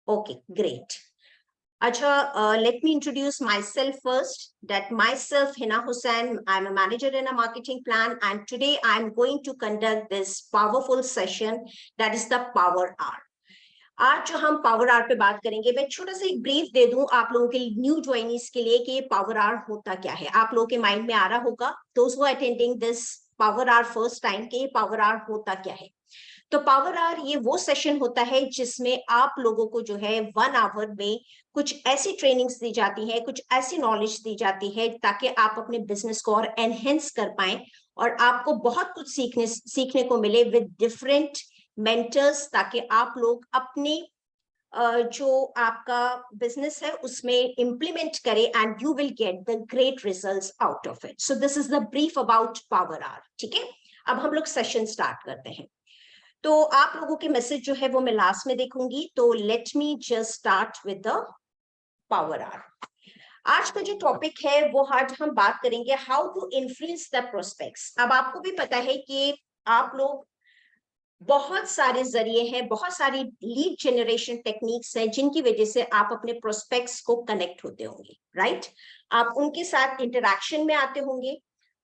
Okay, great. Acha, let me introduce myself first. That myself, Hina Hussain, I'm a manager in a marketing plan, and today I'm going to conduct this powerful session that is the Power Hour. आज जो हम power our पे बात करेंगे, मैं छोटा सा एक ब्रीफ दे दूं आप लोगों के न्यू ज्वाइनीज के लिए कि ये पावर आवर होता क्या है. आप लोगों के माइंड में आ रहा होगा, those who attending this power hour first time, के पावर आवर होता क्या है. तो पावर आवर ये वो सेशन होता है जिसमें आप लोगों को जो है 1 आवर में कुछ ऐसी ट्रेनिंग्स दी जाती है, कुछ ऐसी नॉलेज दी जाती है ताकि आप अपने बिजनेस को और एनहेंस कर पाए और आपको बहुत कुछ सीखने को मिले विद डिफरेंट मेंटर्स, ताकि आप लोग अपने जो आपका बिजनेस है उसमें इंप्लीमेंट करें and you will get the great results out of it. So this is the brief about power hour. ठीक है, अब हम लोग सेशन स्टार्ट करते हैं. तो आप लोगों के मैसेज जो है वो मैं लास्ट में देखूंगी. तो let me just start with the power hour. आज का जो टॉपिक है वो आज हम बात करेंगे how to influence the prospects. अब आपको भी पता है कि आप लोग बहुत सारे जरिए हैं, बहुत सारी लीड जनरेशन टेक्निक्स हैं जिनकी वजह से आप अपने प्रोस्पेक्ट्स को कनेक्ट होते होंगे, राइट? आप उनके साथ इंटरेक्शन में आते होंगे.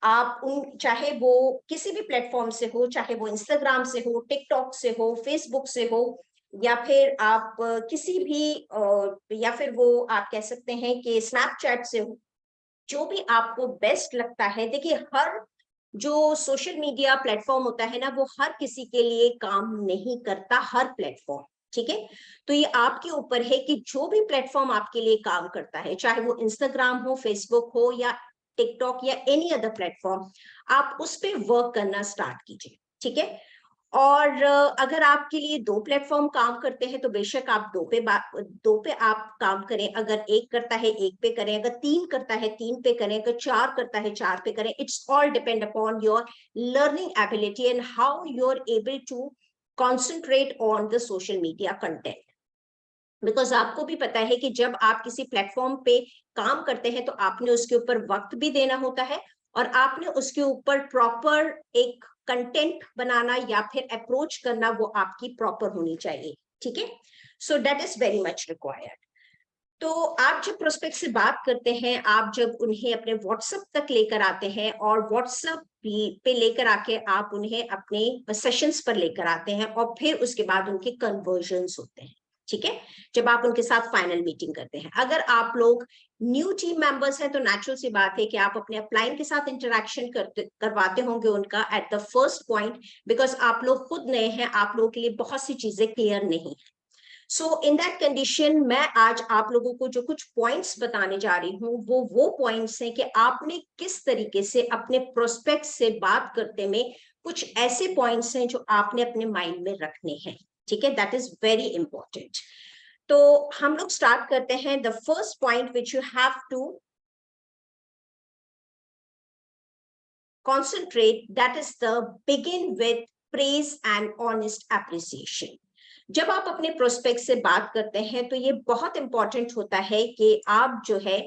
आप उन, चाहे वो किसी भी प्लेटफॉर्म से हो, चाहे वो इंस्टाग्राम से हो, टिकटॉक से हो, फेसबुक से हो, या फिर आप किसी भी या फिर वो आप कह सकते हैं कि स्नैपचैट से हो, जो भी आपको बेस्ट लगता है. देखिए, हर जो सोशल मीडिया प्लेटफॉर्म होता है ना, वो हर किसी के लिए काम नहीं करता, हर प्लेटफॉर्म. ठीक है, तो ये आपके ऊपर है कि जो भी प्लेटफॉर्म आपके लिए काम करता है, चाहे वो इंस्टाग्राम हो, फेसबुक हो, या टिकटॉक या एनी अदर प्लेटफॉर्म, आप उस पर वर्क करना स्टार्ट कीजिए. ठीक है, और अगर आपके लिए 2 प्लेटफॉर्म काम करते हैं तो बेशक आप दो पे आप काम करें. अगर एक करता है एक पे करें, अगर 3 करता है 3 पे करें, अगर 4 करता है 4 पे करें. It's all depend upon your learning ability and how you are able to concentrate on the social media content. Because आपको भी पता है कि जब आप किसी प्लेटफॉर्म पे काम करते हैं तो आपने उसके ऊपर वक्त भी देना होता है और आपने उसके ऊपर प्रॉपर एक कंटेंट बनाना या फिर अप्रोच करना, वो आपकी प्रॉपर होनी चाहिए. ठीक है, so that is very much required. तो आप जब प्रोस्पेक्ट से बात करते हैं, आप जब उन्हें अपने व्हाट्सएप तक लेकर आते हैं और व्हाट्सएप पे लेकर आके आप उन्हें अपने सेशंस पर लेकर आते हैं और फिर उसके बाद उनके कन्वर्जन्स होते हैं. ठीक है, जब आप उनके साथ फाइनल मीटिंग करते हैं. अगर आप लोग न्यू टीम मेंबर्स हैं तो नेचुरल सी बात है कि आप अपने अपलाइन के साथ इंटरेक्शन करवाते होंगे उनका at the first point, because आप लोग खुद नए हैं, आप लोगों के लिए बहुत सी चीजें क्लियर नहीं है. सो इन दैट कंडीशन मैं आज आप लोगों को जो कुछ पॉइंट्स बताने जा रही हूँ वो पॉइंट्स हैं कि आपने किस तरीके से अपने प्रोस्पेक्ट से बात करते में कुछ ऐसे पॉइंट्स हैं जो आपने अपने माइंड में रखने हैं. ठीक है, दैट इज वेरी इंपॉर्टेंट. तो हम लोग स्टार्ट करते हैं. The first point which you have to concentrate, that is the begin with praise and honest appreciation. जब आप अपने प्रोस्पेक्ट से बात करते हैं तो ये बहुत इंपॉर्टेंट होता है कि आप जो है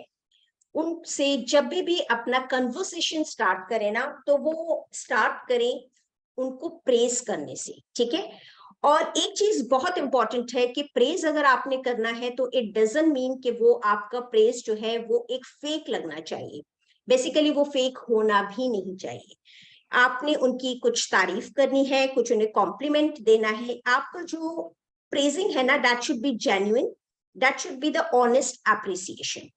उनसे जब भी अपना कन्वर्सेशन स्टार्ट करें ना, तो वो स्टार्ट करें उनको प्रेज करने से. ठीक है, और एक चीज बहुत इंपॉर्टेंट है कि प्रेज अगर आपने करना है तो इट डजंट मीन कि वो आपका प्रेज जो है वो एक फेक लगना चाहिए. बेसिकली वो फेक होना भी नहीं चाहिए. आपने उनकी कुछ तारीफ करनी है, कुछ उन्हें कॉम्प्लीमेंट देना है. आपका जो प्रेजिंग है ना, that should be genuine, that should be the honest appreciation.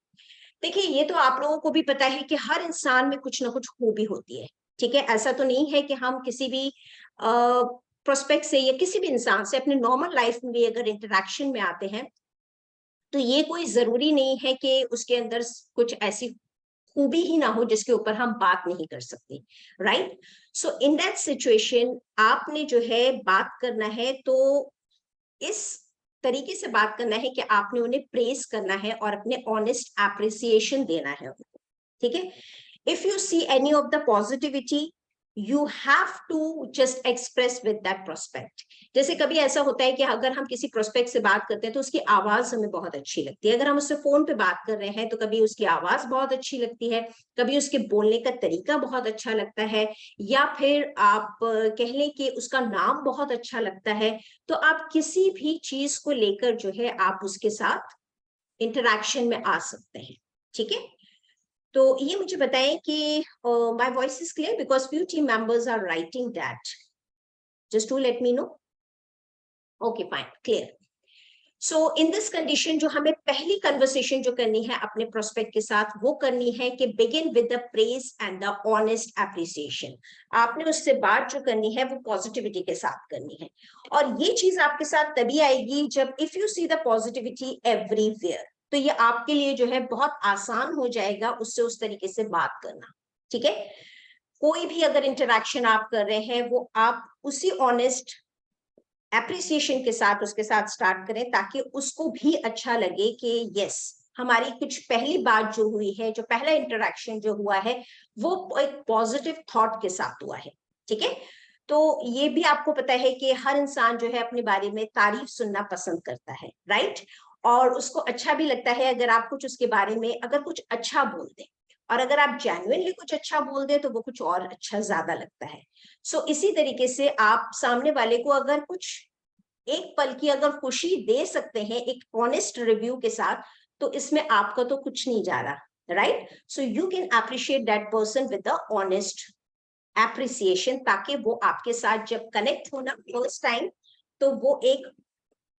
देखिए, ये तो आप लोगों को भी पता है कि हर इंसान में कुछ ना कुछ खूबी होती है. ठीक है, ऐसा तो नहीं है कि हम किसी भी प्रोस्पेक्ट से या किसी भी इंसान से अपने नॉर्मल लाइफ में भी अगर इंटरेक्शन में आते हैं तो ये कोई जरूरी नहीं है कि उसके अंदर कुछ ऐसी खूबी ही ना हो जिसके ऊपर हम बात नहीं कर सकते, right? So in that situation आपने जो है बात करना है तो इस तरीके से बात करना है कि आपने उन्हें प्रेज करना है और अपने ऑनेस्ट एप्रिसिएशन देना है उनको. ठीक है, if you see any of the positivity, you have to just express with that prospect. जैसे कभी ऐसा होता है कि अगर हम किसी प्रोस्पेक्ट से बात करते हैं तो उसकी आवाज हमें बहुत अच्छी लगती है, अगर हम उससे फोन पे बात कर रहे हैं तो कभी उसकी आवाज बहुत अच्छी लगती है, कभी उसके बोलने का तरीका बहुत अच्छा लगता है, या फिर आप कह लें कि उसका नाम बहुत अच्छा लगता है। तो आप किसी भी चीज को लेकर जो है आप उसके साथ इंटरैक्शन में आ सकते हैं। ठीक है, तो ये मुझे बताएं कि my voice is clear, because few team members are writing that, just to let me know. Okay fine, clear. So in this condition जो हमें पहली कन्वर्सेशन जो करनी है अपने प्रोस्पेक्ट के साथ वो करनी है कि begin with the praise and the honest appreciation. आपने उससे बात जो करनी है वो पॉजिटिविटी के साथ करनी है, और ये चीज आपके साथ तभी आएगी जब if you see the positivity everywhere, तो ये आपके लिए जो है बहुत आसान हो जाएगा उससे उस तरीके से बात करना। ठीक है, कोई भी अगर इंटरेक्शन आप कर रहे हैं वो आप उसी ऑनेस्ट एप्रिसिएशन के साथ उसके साथ स्टार्ट करें, ताकि उसको भी अच्छा लगे कि यस, हमारी कुछ पहली बात जो हुई है, जो पहला इंटरेक्शन जो हुआ है वो एक पॉजिटिव थॉट के साथ हुआ है। ठीक है, तो ये भी आपको पता है कि हर इंसान जो है अपने बारे में तारीफ सुनना पसंद करता है, राइट, और उसको अच्छा भी लगता है अगर आप कुछ उसके बारे में अगर कुछ अच्छा बोल दें, और अगर आप जेन्युइनली कुछ अच्छा बोल दें तो वो कुछ और अच्छा ज्यादा लगता है। सो इसी तरीके से आप सामने वाले को अगर कुछ एक पल की अगर खुशी दे सकते हैं एक ऑनेस्ट रिव्यू के साथ, तो इसमें आपका तो कुछ नहीं जा रहा, right. So you can appreciate that person with the honest appreciation, ताकि वो आपके साथ जब कनेक्ट होना फर्स्ट टाइम तो वो एक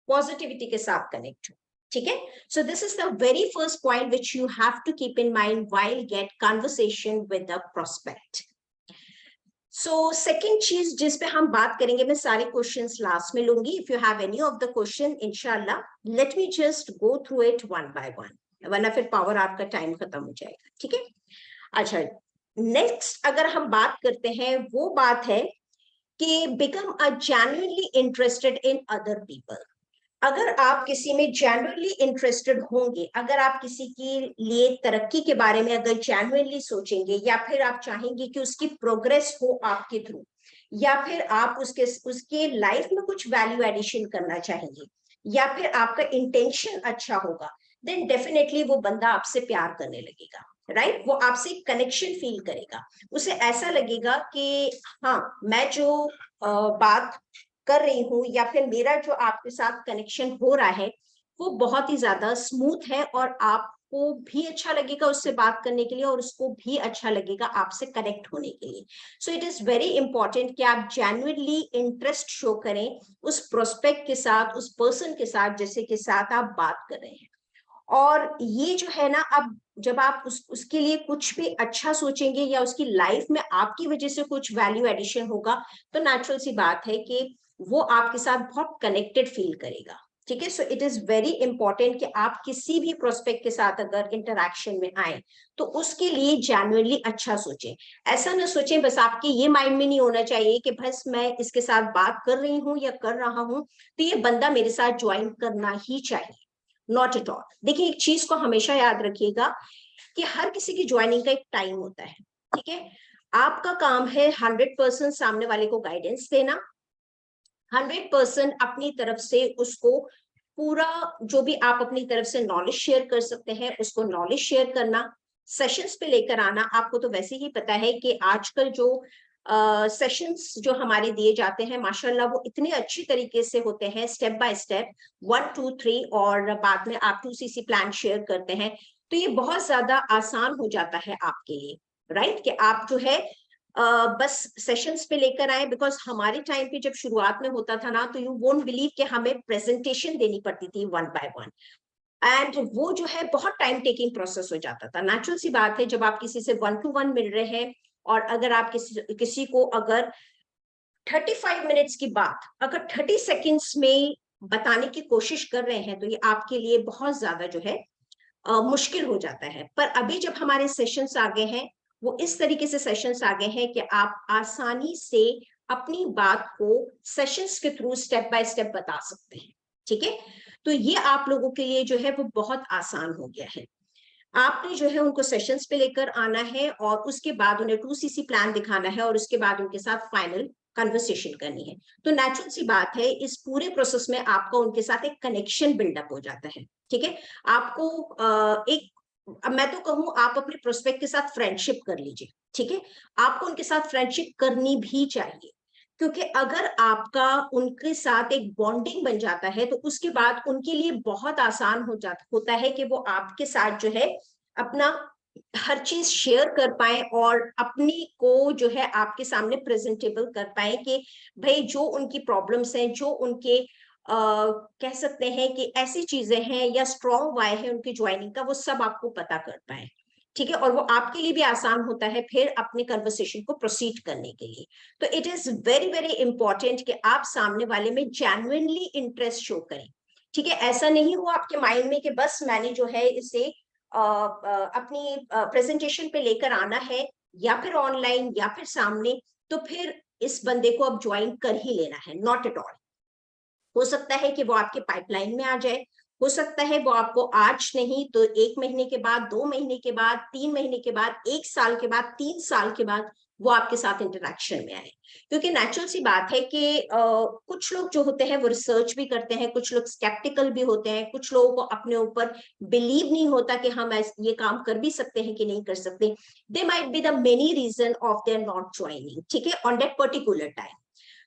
पॉजिटिविटी के साथ कनेक्ट हो। ठीक है, so this is the very first point which you have to keep in mind while get conversation with the prospect. So second चीज जिस पे हम बात करेंगे, मैं सारे क्वेश्चंस लास्ट में लूंगी, if you have any of the question इंशाल्लाह let me just go through it one by one, वरना फिर पावर आपका टाइम खत्म हो जाएगा। ठीक है, अच्छा, नेक्स्ट अगर हम बात करते हैं वो बात है कि become a genuinely interested in other people. अगर आप किसी में जेन्युइनली इंटरेस्टेड होंगे, अगर आप किसी के लिए तरक्की के बारे में अगर जेन्युइनली सोचेंगे, या फिर आप चाहेंगे कि उसकी प्रोग्रेस हो आपके थ्रू, या फिर आप उसके लाइफ में कुछ वैल्यू एडिशन करना चाहेंगे, या फिर आपका इंटेंशन अच्छा होगा, देन डेफिनेटली वो बंदा आपसे प्यार करने लगेगा, राइट। वो आपसे कनेक्शन फील करेगा, उसे ऐसा लगेगा कि हाँ, मैं जो बात कर रही हूँ या फिर मेरा जो आपके साथ कनेक्शन हो रहा है वो बहुत ही ज्यादा स्मूथ है, और आपको भी अच्छा लगेगा उससे बात करने के लिए, और उसको भी अच्छा लगेगा आपसे कनेक्ट होने के लिए। So it is very important कि आप जेन्युइनली इंटरेस्ट शो करें उस प्रोस्पेक्ट के साथ, उस पर्सन के साथ जैसे के साथ आप बात कर रहे हैं। और ये जो है ना, अब जब आप उसके लिए कुछ भी अच्छा सोचेंगे या उसकी लाइफ में आपकी वजह से कुछ वैल्यू एडिशन होगा, तो नेचुरल सी बात है कि वो आपके साथ बहुत कनेक्टेड फील करेगा। ठीक है, so it is very important कि आप किसी भी प्रोस्पेक्ट के साथ अगर इंटरेक्शन में आए तो उसके लिए जेन्युइनली अच्छा सोचें। ऐसा ना सोचें, बस आपके ये माइंड में नहीं होना चाहिए कि बस मैं इसके साथ बात कर रही हूँ या कर रहा हूँ तो ये बंदा मेरे साथ ज्वाइन करना ही चाहिए। Not at all. देखिए, एक चीज को हमेशा याद रखिएगा कि हर किसी की ज्वाइनिंग का एक टाइम होता है। ठीक है, आपका काम है 100% सामने वाले को गाइडेंस देना, 100% अपनी तरफ से उसको पूरा जो भी आप अपनी तरफ से नॉलेज शेयर कर सकते हैं उसको नॉलेज शेयर करना, सेशंस पे लेकर आना। आपको तो वैसे ही पता है कि आजकल जो सेशंस जो हमारे दिए जाते हैं माशाल्लाह वो इतने अच्छी तरीके से होते हैं, स्टेप बाय स्टेप 1 2 3, और बाद में आप 2cc प्लान शेयर करते हैं, तो ये बहुत ज्यादा आसान हो जाता है आपके लिए, राइट, कि आप जो है बस सेशंस पे लेकर आए। बिकॉज हमारे टाइम पे जब शुरुआत में होता था ना, तो यू वोंट बिलीव कि हमें प्रेजेंटेशन देनी पड़ती थी 1 बाय 1, एंड वो जो है बहुत टाइम टेकिंग प्रोसेस हो जाता था। नेचुरल सी बात है, जब आप किसी से 1 to 1 मिल रहे हैं और अगर आप किसी को अगर 35 मिनट्स की बात अगर 30 सेकेंड्स में बताने की कोशिश कर रहे हैं, तो ये आपके लिए बहुत ज्यादा जो है मुश्किल हो जाता है। पर अभी जब हमारे सेशंस आ गए हैं, वो इस तरीके से सेशंस आ गए हैं कि आप आसानी से अपनी बात को सेशंस के थ्रू स्टेप बाय स्टेप बता सकते हैं। ठीक है, तो ये आप लोगों के लिए जो है वो बहुत आसान हो गया है। आपने जो है उनको सेशंस पे लेकर आना है और उसके बाद उन्हें 2cc प्लान दिखाना है और उसके बाद उनके साथ फाइनल कन्वर्सेशन करनी है। तो नेचुरल सी बात है, इस पूरे प्रोसेस में आपका उनके साथ एक कनेक्शन बिल्डअप हो जाता है। ठीक है, आपको मैं तो कहूँ आप अपने प्रोस्पेक्ट के साथ फ्रेंडशिप कर लीजिए। ठीक है, आपको उनके साथ फ्रेंडशिप करनी भी चाहिए, क्योंकि अगर आपका उनके साथ एक बॉन्डिंग बन जाता है तो उसके बाद उनके लिए बहुत आसान होता है कि वो आपके साथ जो है अपना हर चीज शेयर कर पाए और अपनी को जो है आपके सामने प्रेजेंटेबल कर पाए कि भाई जो उनकी प्रॉब्लम्स हैं, जो उनके कह सकते हैं कि ऐसी चीजें हैं या स्ट्रॉन्ग वाई है उनकी ज्वाइनिंग का, वो सब आपको पता कर पाए। ठीक है, और वो आपके लिए भी आसान होता है फिर अपने कन्वर्सेशन को प्रोसीड करने के लिए। तो it is very very important कि आप सामने वाले में जेन्युइनली इंटरेस्ट शो करें। ठीक है, ऐसा नहीं हो आपके माइंड में कि बस मैंने जो है इसे अपनी प्रेजेंटेशन पे लेकर आना है, या फिर ऑनलाइन या फिर सामने, तो फिर इस बंदे को अब ज्वाइन कर ही लेना है। Not at all. हो सकता है कि वो आपके पाइपलाइन में आ जाए, हो सकता है वो आपको आज नहीं तो 1 महीने के बाद, 2 महीने के बाद, 3 महीने के बाद, 1 साल के बाद, 3 साल के बाद वो आपके साथ इंटरेक्शन में आए। क्योंकि नेचुरल सी बात है कि कुछ लोग जो होते हैं वो रिसर्च भी करते हैं, कुछ लोग स्केप्टिकल भी होते हैं, कुछ लोगों को अपने ऊपर बिलीव नहीं होता कि हम ये काम कर भी सकते हैं कि नहीं कर सकते। They might be the many reason of their not joining. ठीक है, ऑन दैट पर्टिकुलर टाइम।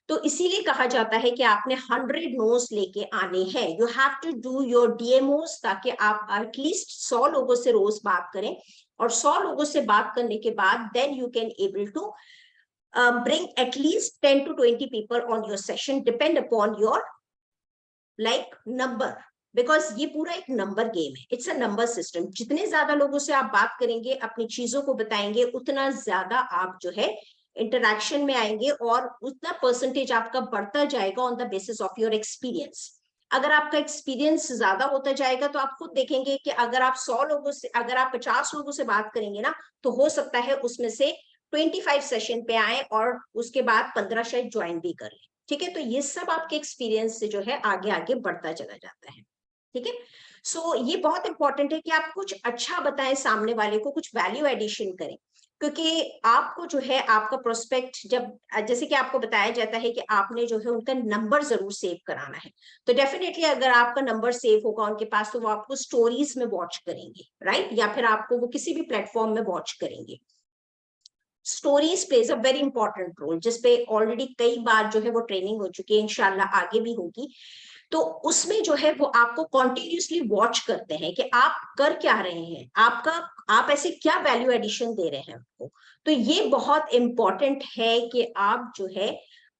तो इसीलिए कहा जाता है कि आपने 100 नोस लेके आने हैं। You have to do your DMOs, ताकि आप एटलीस्ट 100 लोगों से रोज बात करें, और 100 लोगों से बात करने के बाद then you can able to bring at least 10 to 20 people on your session, depend upon your like number, because ये पूरा एक नंबर गेम है। It's a number system. जितने ज्यादा लोगों से आप बात करेंगे, अपनी चीजों को बताएंगे, उतना ज्यादा आप जो है इंटरैक्शन में आएंगे और उतना परसेंटेज आपका बढ़ता जाएगा on the basis of your experience. अगर आपका एक्सपीरियंस ज्यादा होता जाएगा तो आप खुद देखेंगे कि अगर आप 100 लोगों से, अगर आप 50 लोगों से बात करेंगे ना, तो हो सकता है उसमें से 25 सेशन पे आए और उसके बाद 15 शायद ज्वाइन भी कर ले। ठीक है, तो ये सब आपके एक्सपीरियंस से जो है आगे आगे बढ़ता चला जाता है। ठीक है, सो ये बहुत इंपॉर्टेंट है कि आप कुछ अच्छा बताएं सामने वाले को, कुछ वैल्यू एडिशन करें, क्योंकि आपको जो है आपका प्रोस्पेक्ट जब, जैसे कि आपको बताया जाता है कि आपने जो है उनका नंबर जरूर सेव कराना है, तो डेफिनेटली अगर आपका नंबर सेव होगा उनके पास तो वो आपको स्टोरीज में वॉच करेंगे, राइट, या फिर आपको वो किसी भी प्लेटफॉर्म में वॉच करेंगे। Stories plays a very important role, जिसपे ऑलरेडी कई बार जो है वो ट्रेनिंग हो चुकी है, इंशाल्लाह आगे भी होगी। तो उसमें जो है वो आपको कॉन्टिन्यूसली वॉच करते हैं कि आप कर क्या रहे हैं, आपका आप ऐसे क्या वैल्यू एडिशन दे रहे हैं आपको। तो ये बहुत इंपॉर्टेंट है कि आप जो है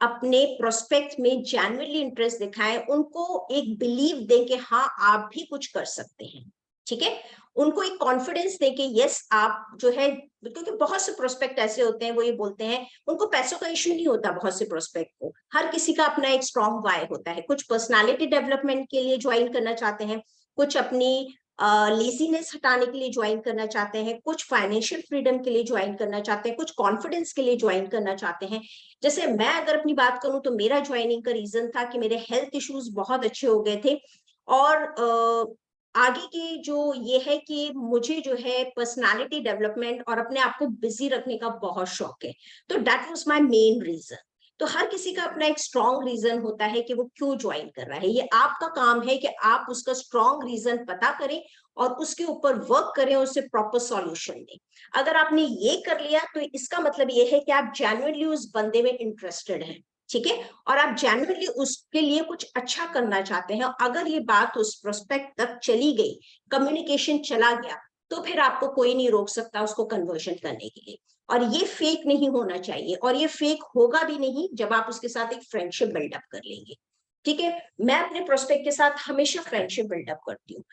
अपने प्रोस्पेक्ट में जेन्युइनली इंटरेस्ट दिखाएं, उनको एक बिलीव दें कि हाँ आप भी कुछ कर सकते हैं। ठीक है, उनको एक कॉन्फिडेंस दें कि यस आप जो है, क्योंकि बहुत से प्रोस्पेक्ट ऐसे होते हैं वो ये बोलते हैं, उनको पैसों का इश्यू नहीं होता। बहुत से प्रोस्पेक्ट को हर किसी का अपना एक स्ट्रॉन्ग वाई होता है। कुछ पर्सनालिटी डेवलपमेंट के लिए ज्वाइन करना चाहते हैं, कुछ अपनी लेजीनेस हटाने के लिए ज्वाइन करना चाहते हैं, कुछ फाइनेंशियल फ्रीडम के लिए ज्वाइन करना चाहते हैं, कुछ कॉन्फिडेंस के लिए ज्वाइन करना चाहते हैं। जैसे मैं अगर अपनी बात करूं तो मेरा ज्वाइनिंग का रीजन था कि मेरे हेल्थ इश्यूज बहुत अच्छे हो गए थे, और आगे की जो ये है कि मुझे जो है पर्सनालिटी डेवलपमेंट और अपने आप को बिजी रखने का बहुत शौक है। तो that was my main reason. तो हर किसी का अपना एक स्ट्रॉन्ग रीजन होता है कि वो क्यों ज्वाइन कर रहा है। ये आपका काम है कि आप उसका स्ट्रॉन्ग रीजन पता करें और उसके ऊपर वर्क करें, उससे प्रॉपर सॉल्यूशन दें। अगर आपने ये कर लिया तो इसका मतलब ये है कि आप जेन्युइनली उस बंदे में इंटरेस्टेड हैं। ठीक है, और आप जेन्युइनली उसके लिए कुछ अच्छा करना चाहते हैं। अगर ये बात उस प्रोस्पेक्ट तक चली गई, कम्युनिकेशन चला गया, तो फिर आपको कोई नहीं रोक सकता उसको कन्वर्जन करने के लिए। और ये फेक नहीं होना चाहिए, और ये फेक होगा भी नहीं जब आप उसके साथ एक फ्रेंडशिप बिल्डअप कर लेंगे। ठीक है, मैं अपने प्रोस्पेक्ट के साथ हमेशा फ्रेंडशिप बिल्डअप करती हूँ।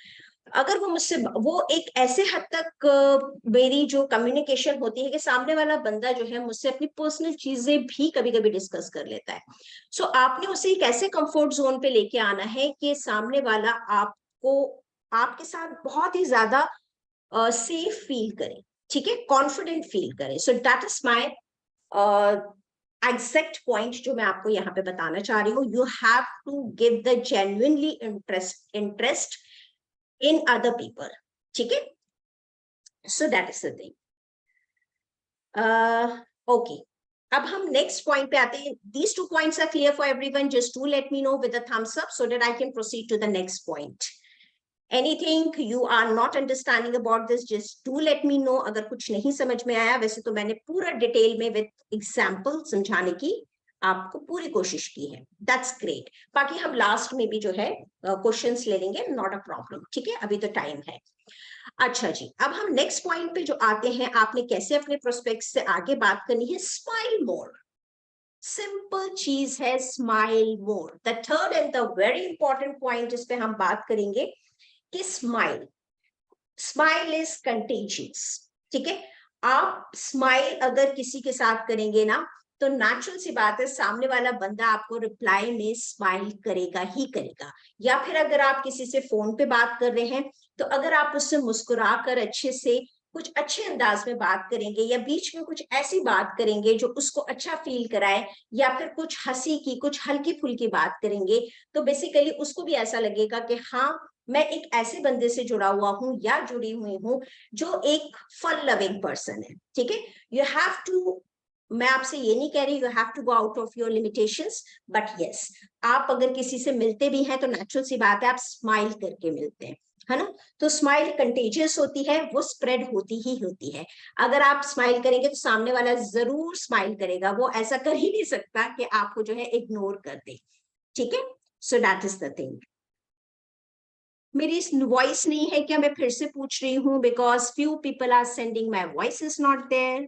अगर वो मुझसे, वो एक ऐसे हद तक मेरी जो कम्युनिकेशन होती है कि सामने वाला बंदा जो है मुझसे अपनी पर्सनल चीजें भी कभी कभी डिस्कस कर लेता है। सो आपने उसे एक ऐसे कंफर्ट जोन पे लेके आना है कि सामने वाला आपको, आपके साथ बहुत ही ज्यादा सेफ फील करे। ठीक है, कॉन्फिडेंट फील करे। So that is my exact point जो मैं आपको यहाँ पे बताना चाह रही हूँ। You have to give the genuinely interest in other people. ठीक है, so that is the thing. Okay, अब हम नेक्स्ट पॉइंट पे आते हैं। These two points are clear for everyone, just to let me know with a thumbs up so that I can proceed to the next point. Anything you are not understanding about this, just do let me know। अगर कुछ नहीं समझ में आया, वैसे तो मैंने पूरा डिटेल में विद एग्जाम्पल समझाने की आपको पूरी कोशिश की है। That's great. बाकी हम लास्ट में भी जो है क्वेश्चंस ले लेंगे, नॉट अ प्रॉब्लम, ठीक है, अभी तो टाइम है। अच्छा जी, अब हम नेक्स्ट पॉइंट पे जो आते हैं, आपने कैसे अपने प्रोस्पेक्ट्स से आगे बात करनी है। स्माइल मोर, सिंपल चीज है, smile more. The third and the very important point जिस पे हम बात करेंगे कि स्माइल, स्माइल इज कंटेजियस, ठीक है। आप स्माइल अगर किसी के साथ करेंगे ना, तो नेचुरल सी बात है सामने वाला बंदा आपको रिप्लाई में स्माइल करेगा ही करेगा। या फिर अगर आप किसी से फोन पे बात कर रहे हैं, तो अगर आप उससे मुस्कुरा कर अच्छे से कुछ अच्छे अंदाज में बात करेंगे, या बीच में कुछ ऐसी बात करेंगे जो उसको अच्छा फील कराए, या फिर कुछ हंसी की कुछ हल्की फुल्की बात करेंगे, तो बेसिकली उसको भी ऐसा लगेगा कि हाँ, मैं एक ऐसे बंदे से जुड़ा हुआ हूं या जुड़ी हुई हूं जो एक फन लविंग पर्सन है, ठीक है। यू हैव टू, मैं आपसे ये नहीं कह रही you have to go out of your limitations, but yes, आप अगर किसी से मिलते भी हैं तो नेचुरल सी बात है आप स्माइल करके मिलते हैं, है ना। तो स्माइल कंटेजियस होती है, वो स्प्रेड होती ही होती है। अगर आप स्माइल करेंगे तो सामने वाला जरूर स्माइल करेगा, वो ऐसा कर ही नहीं सकता कि आपको जो है इग्नोर कर दे, ठीक है। So that is the thing. मेरी वॉइस नहीं है क्या, मैं फिर से पूछ रही हूँ, because few people are sending my voice is not there.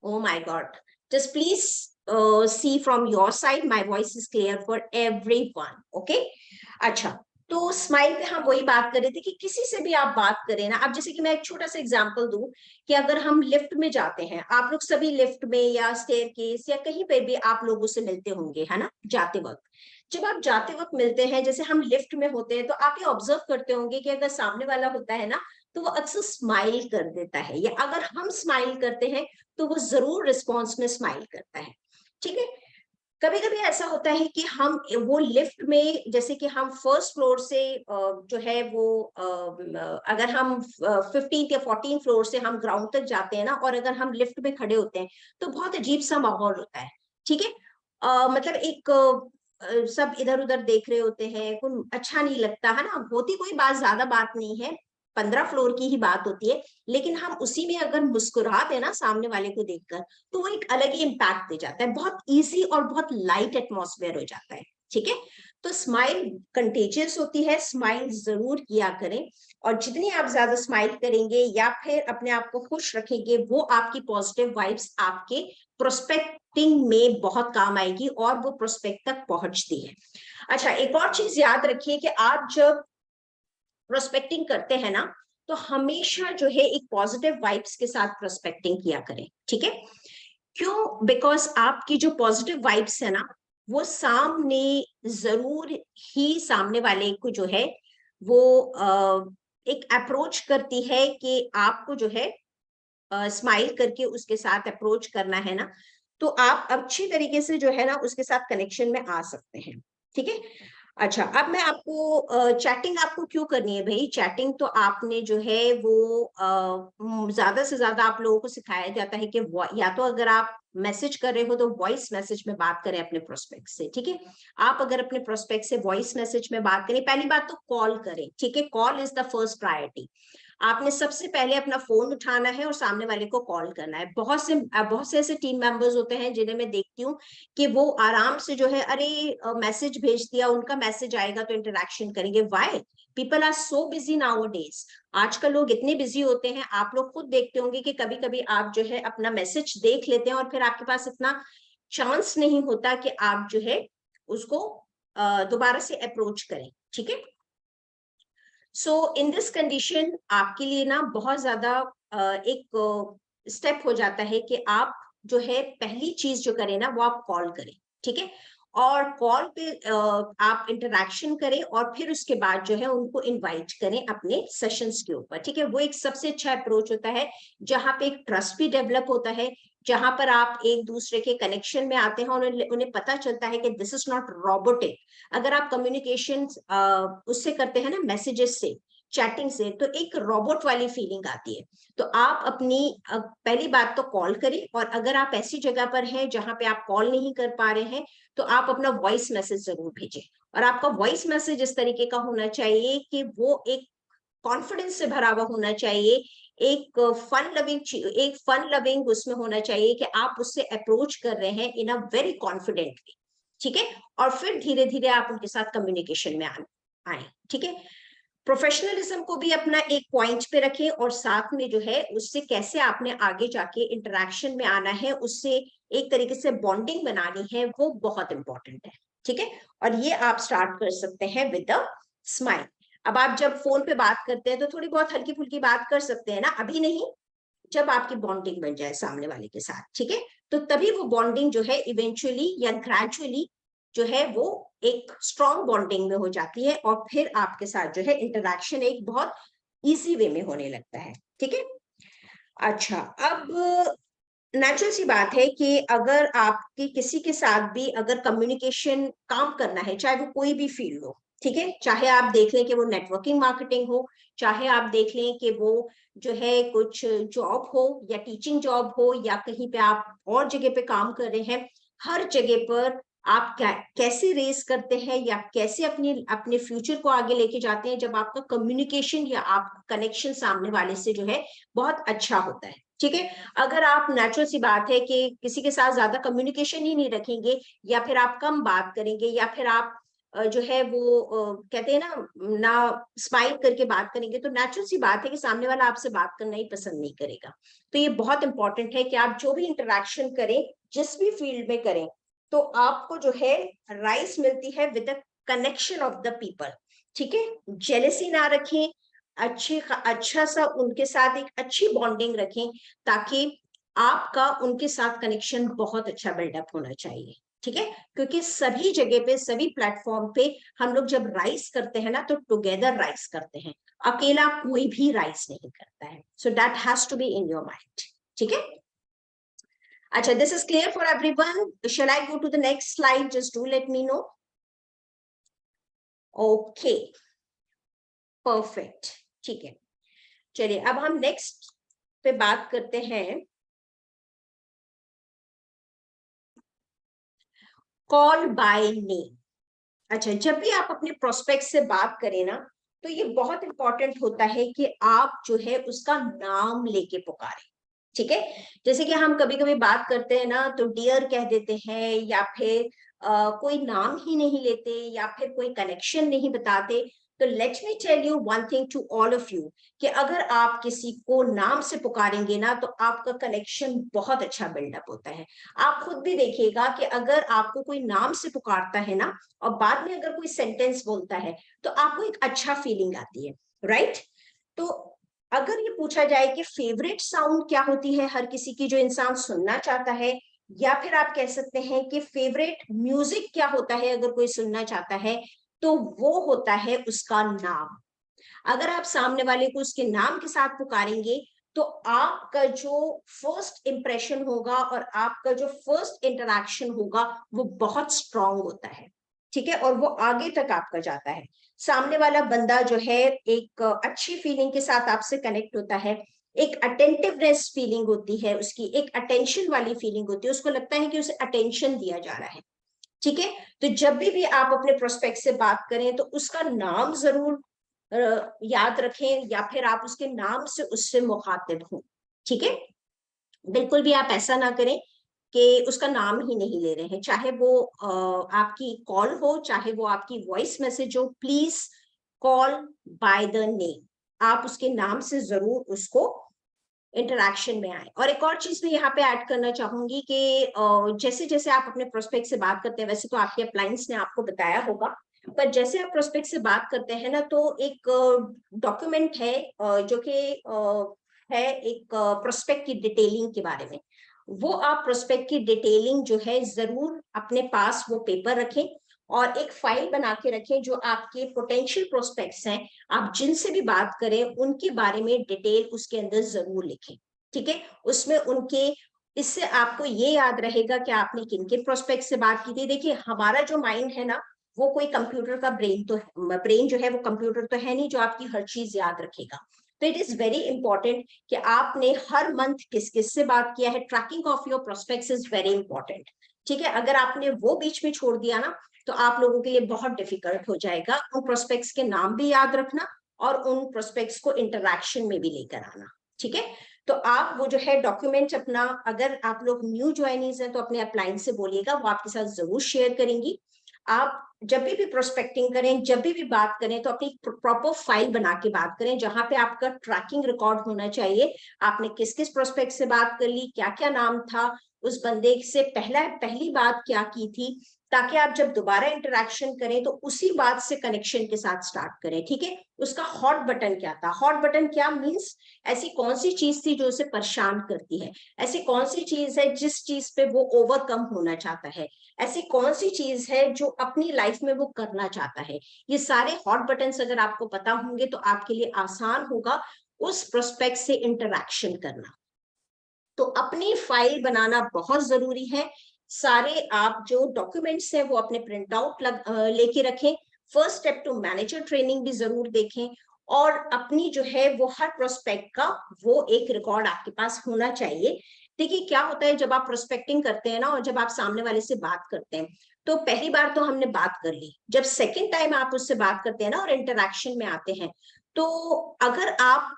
Oh my God. Just please see from your side, my voice is clear for everyone. Okay? अच्छा, तो स्माइल पे हम वही बात कर रहे थे कि किसी से भी आप बात करें ना, अब जैसे कि मैं एक छोटा सा एग्जांपल दूं कि अगर हम लिफ्ट में जाते हैं, आप लोग सभी लिफ्ट में या स्टेयरकेस या कहीं पे भी आप लोगों से मिलते होंगे, है ना, जाते वक्त। जब आप जाते वक्त मिलते हैं, जैसे हम लिफ्ट में होते हैं, तो आप ये ऑब्जर्व करते होंगे कि अगर सामने वाला होता है ना, तो वो अक्सर स्माइल कर देता है, या अगर हम स्माइल करते हैं तो वो जरूर रिस्पॉन्स में स्माइल करता है, ठीक है। कभी कभी ऐसा होता है कि हम वो लिफ्ट में, जैसे कि हम फर्स्ट फ्लोर से जो है वो अगर हम 15 या 14 फ्लोर से हम ग्राउंड तक जाते हैं ना, और अगर हम लिफ्ट में खड़े होते हैं, तो बहुत अजीब सा माहौल होता है, ठीक है। मतलब एक सब इधर उधर देख रहे होते हैं, कोई अच्छा नहीं लगता है ना, होती कोई बात ज्यादा बात नहीं है, 15 फ्लोर की ही बात होती है, लेकिन हम उसी में अगर मुस्कुरा देना सामने वाले को देखकर, तो वो एक अलग ही इम्पैक्ट दे जाता है, बहुत इजी और बहुत लाइट एटमॉस्फेयर हो जाता है, ठीक है। तो स्माइल कंटेजियस होती है, स्माइल जरूर किया करें, और जितनी आप ज्यादा स्माइल करेंगे या फिर अपने आप को खुश रखेंगे, वो आपकी पॉजिटिव वाइब्स आपके प्रोस्पेक्टिंग में बहुत काम आएगी और वो प्रोस्पेक्ट तक पहुंचती है। अच्छा, एक और चीज याद रखिए कि आप जब प्रोस्पेक्टिंग करते हैं ना, तो हमेशा जो है एक पॉजिटिव वाइब्स के साथ प्रोस्पेक्टिंग किया करें, ठीक है। क्यों? बिकॉज आपकी जो पॉजिटिव वाइब्स है ना, वो सामने जरूर ही सामने वाले को जो है वो एक अप्रोच करती है कि आपको जो है स्माइल करके उसके साथ अप्रोच करना है ना, तो आप अच्छी तरीके से जो है ना उसके साथ कनेक्शन में आ सकते हैं, ठीक है। अच्छा, अब मैं आपको चैटिंग आपको क्यों करनी है भाई, चैटिंग तो आपने जो है वो ज्यादा से ज्यादा आप लोगों को सिखाया जाता है कि या तो अगर आप मैसेज कर रहे हो तो वॉइस मैसेज में बात करें अपने प्रोस्पेक्ट से, ठीक है। आप अगर अपने प्रोस्पेक्ट से वॉइस मैसेज में बात करें, पहली बात तो कॉल करें, ठीक है, call is the first priority. आपने सबसे पहले अपना फोन उठाना है और सामने वाले को कॉल करना है। बहुत से ऐसे टीम मेंबर्स होते हैं जिन्हें मैं देखती हूँ कि वो आराम से जो है, अरे मैसेज भेज दिया, उनका मैसेज आएगा तो इंटरेक्शन करेंगे। Why? People are so busy nowadays. आजकल लोग इतने बिजी होते हैं, आप लोग खुद देखते होंगे कि कभी कभी आप जो है अपना मैसेज देख लेते हैं और फिर आपके पास इतना चांस नहीं होता कि आप जो है उसको दोबारा से अप्रोच करें, ठीक है। सो इन दिस कंडीशन आपके लिए ना बहुत ज्यादा एक स्टेप हो जाता है कि आप जो है पहली चीज जो करें ना वो आप कॉल करें, ठीक है। और कॉल पे आप इंटरेक्शन करें और फिर उसके बाद जो है उनको इनवाइट करें अपने सेशंस के ऊपर, ठीक है। वो एक सबसे अच्छा अप्रोच होता है जहां पे एक ट्रस्ट भी डेवलप होता है, जहां पर आप एक दूसरे के कनेक्शन में आते हैं और उन्हें पता चलता है कि दिस इज नॉट रोबोटिक। अगर आप कम्युनिकेशन उससे करते हैं ना, मैसेजेस से, चैटिंग से, तो एक रोबोट वाली फीलिंग आती है। तो आप अपनी पहली बात तो कॉल करें, और अगर आप ऐसी जगह पर हैं जहां पे आप कॉल नहीं कर पा रहे हैं, तो आप अपना वॉइस मैसेज जरूर भेजें। और आपका वॉइस मैसेज इस तरीके का होना चाहिए कि वो एक कॉन्फिडेंस से भरा हुआ होना चाहिए, एक फन लविंग उसमें होना चाहिए कि आप उससे अप्रोच कर रहे हैं इन अ वेरी कॉन्फिडेंट वे। ठीक है, और फिर धीरे धीरे आप उनके साथ कम्युनिकेशन में आए। ठीक है, प्रोफेशनलिज्म को भी अपना एक पॉइंट पे रखें, और साथ में जो है उससे कैसे आपने आगे जाके इंटरेक्शन में आना है, उससे एक तरीके से बॉन्डिंग बनानी है, वो बहुत इंपॉर्टेंट है। ठीक है, और ये आप स्टार्ट कर सकते हैं विद अ स्माइल। अब आप जब फोन पे बात करते हैं तो थोड़ी बहुत हल्की फुल्की बात कर सकते हैं ना, अभी नहीं, जब आपकी बॉन्डिंग बन जाए सामने वाले के साथ। ठीक है, तो तभी वो बॉन्डिंग जो है इवेंचुअली या ग्रेजुअली जो है वो एक स्ट्रॉन्ग बॉन्डिंग में हो जाती है, और फिर आपके साथ जो है इंटरेक्शन एक बहुत इजी वे में होने लगता है। ठीक है, अच्छा, अब नेचुरल सी बात है कि अगर आपकी किसी के साथ भी अगर कम्युनिकेशन काम करना है, चाहे वो कोई भी फील्ड हो, ठीक है, चाहे आप देख लें कि वो नेटवर्किंग मार्केटिंग हो, चाहे आप देख लें कि वो जो है कुछ जॉब हो या टीचिंग जॉब हो, या कहीं पे आप और जगह पे काम कर रहे हैं, हर जगह पर आप कैसे रेस करते हैं या कैसे अपने अपने फ्यूचर को आगे लेके जाते हैं, जब आपका कम्युनिकेशन या आप कनेक्शन सामने वाले से जो है बहुत अच्छा होता है। ठीक है, अगर आप नेचुरल सी बात है कि किसी के साथ ज्यादा कम्युनिकेशन ही नहीं रखेंगे, या फिर आप कम बात करेंगे, या फिर आप जो है वो कहते हैं ना स्माइल करके बात करेंगे, तो नेचुरल सी बात है कि सामने वाला आपसे बात करना ही पसंद नहीं करेगा। तो ये बहुत इंपॉर्टेंट है कि आप जो भी इंटरेक्शन करें, जिस भी फील्ड में करें, तो आपको जो है राइस मिलती है with the connection of the people. ठीक है, जेलेसी ना रखें, अच्छा सा उनके साथ एक अच्छी बॉन्डिंग रखें, ताकि आपका उनके साथ कनेक्शन बहुत अच्छा बिल्डअप होना चाहिए। ठीक है, क्योंकि सभी जगह पे, सभी प्लेटफॉर्म पे हम लोग जब राइस करते हैं ना, तो टुगेदर राइस करते हैं, अकेला कोई भी राइस नहीं करता है। So that has to be in your mind. ठीक है, अच्छा, this is clear for everyone. Shall I go to the next slide? Just do let me know. Okay, perfect, ठीक है। चलिए, अब हम नेक्स्ट पे बात करते हैं, कॉल बाय नेम। अच्छा, जब भी आप अपने प्रोस्पेक्ट से बात करें ना, तो ये बहुत इंपॉर्टेंट होता है कि आप जो है उसका नाम लेके पुकारें। ठीक है, जैसे कि हम कभी कभी बात करते हैं ना, तो डियर कह देते हैं, या फिर कोई नाम ही नहीं लेते, या फिर कोई कनेक्शन नहीं बताते। तो let me tell you one thing to all of you, कि अगर आप किसी को नाम से पुकारेंगे ना, तो आपका कनेक्शन बहुत अच्छा बिल्डअप होता है। आप खुद भी देखिएगा कि अगर आपको कोई नाम से पुकारता है ना, और बाद में अगर कोई सेंटेंस बोलता है, तो आपको एक अच्छा फीलिंग आती है, राइट? तो अगर ये पूछा जाए कि फेवरेट साउंड क्या होती है हर किसी की, जो इंसान सुनना चाहता है, या फिर आप कह सकते हैं कि फेवरेट म्यूजिक क्या होता है अगर कोई सुनना चाहता है, तो वो होता है उसका नाम। अगर आप सामने वाले को उसके नाम के साथ पुकारेंगे, तो आपका जो फर्स्ट इंप्रेशन होगा और आपका जो फर्स्ट इंटरेक्शन होगा, वो बहुत स्ट्रांग होता है। ठीक है, और वो आगे तक आपका जाता है। सामने वाला बंदा जो है एक अच्छी फीलिंग के साथ आपसे कनेक्ट होता है, एक अटेंटिवनेस फीलिंग होती है उसकी, एक अटेंशन वाली फीलिंग होती है, उसको लगता है कि उसे अटेंशन दिया जा रहा है। ठीक है, तो जब भी आप अपने प्रोस्पेक्ट से बात करें, तो उसका नाम जरूर याद रखें, या फिर आप उसके नाम से उससे मुखातिब हों। ठीक है, बिल्कुल भी आप ऐसा ना करें कि उसका नाम ही नहीं ले रहे हैं, चाहे वो आपकी कॉल हो, चाहे वो आपकी वॉइस मैसेज हो, please call by the name. आप उसके नाम से जरूर उसको इंटरैक्शन में आए। और एक और चीज मैं यहाँ पे ऐड करना चाहूंगी कि जैसे जैसे आप अपने प्रोस्पेक्ट से बात करते हैं, वैसे तो आपके अपलाइंस ने आपको बताया होगा, पर जैसे आप प्रोस्पेक्ट से बात करते हैं ना, तो एक डॉक्यूमेंट है जो कि है एक प्रोस्पेक्ट की डिटेलिंग के बारे में। वो आप प्रोस्पेक्ट की डिटेलिंग जो है जरूर अपने पास वो पेपर रखें, और एक फाइल बना के रखें, जो आपके पोटेंशियल प्रोस्पेक्ट्स हैं, आप जिनसे भी बात करें उनके बारे में डिटेल उसके अंदर जरूर लिखें। ठीक है, उसमें उनके, इससे आपको ये याद रहेगा कि आपने किनके प्रोस्पेक्ट से बात की थी। देखिए, हमारा जो माइंड है ना, वो कोई कंप्यूटर का ब्रेन जो है वो कंप्यूटर तो है नहीं जो आपकी हर चीज याद रखेगा। तो इट इज वेरी इंपॉर्टेंट कि आपने हर मंथ किस किस से बात किया है। Tracking of your prospects is very important. ठीक है, अगर आपने वो बीच में छोड़ दिया ना तो आप लोगों के लिए बहुत डिफिकल्ट हो जाएगा उन प्रोस्पेक्ट्स के नाम भी याद रखना और उन प्रोस्पेक्ट्स को इंटरैक्शन में भी लेकर आना। ठीक है, तो आप वो जो है डॉक्यूमेंट अपना, अगर आप लोग न्यू ज्वाइनीज हैं तो अपने अपलाइन से बोलिएगा, वो आपके साथ जरूर शेयर करेंगी। आप जब भी प्रोस्पेक्टिंग करें, जब भी बात करें, तो अपनी प्रॉपर फाइल बना के बात करें जहां पे आपका ट्रैकिंग रिकॉर्ड होना चाहिए। आपने किस किस प्रोस्पेक्ट से बात कर ली, क्या क्या नाम था, उस बंदे से पहली बात क्या की थी, ताकि आप जब दोबारा इंटरेक्शन करें तो उसी बात से कनेक्शन के साथ स्टार्ट करें। ठीक है, उसका हॉट बटन क्या था, हॉट बटन क्या मीन्स ऐसी कौन सी चीज थी जो उसे परेशान करती है, ऐसी कौन सी चीज है जिस चीज पे वो ओवरकम होना चाहता है, ऐसी कौन सी चीज है जो अपनी लाइफ में वो करना चाहता है। ये सारे हॉट बटन्स अगर आपको पता होंगे तो आपके लिए आसान होगा उस प्रोस्पेक्ट से इंटरैक्शन करना। तो अपनी फाइल बनाना बहुत जरूरी है। सारे आप जो डॉक्यूमेंट्स हैं वो अपने प्रिंट आउट लेके रखें। First step to manager training भी जरूर देखें, और अपनी जो है वो हर प्रोस्पेक्ट का वो एक रिकॉर्ड आपके पास होना चाहिए। देखिए क्या होता है जब आप प्रोस्पेक्टिंग करते हैं ना और जब आप सामने वाले से बात करते हैं, तो पहली बार तो हमने बात कर ली, जब सेकेंड टाइम आप उससे बात करते हैं ना और इंटरेक्शन में आते हैं, तो अगर आप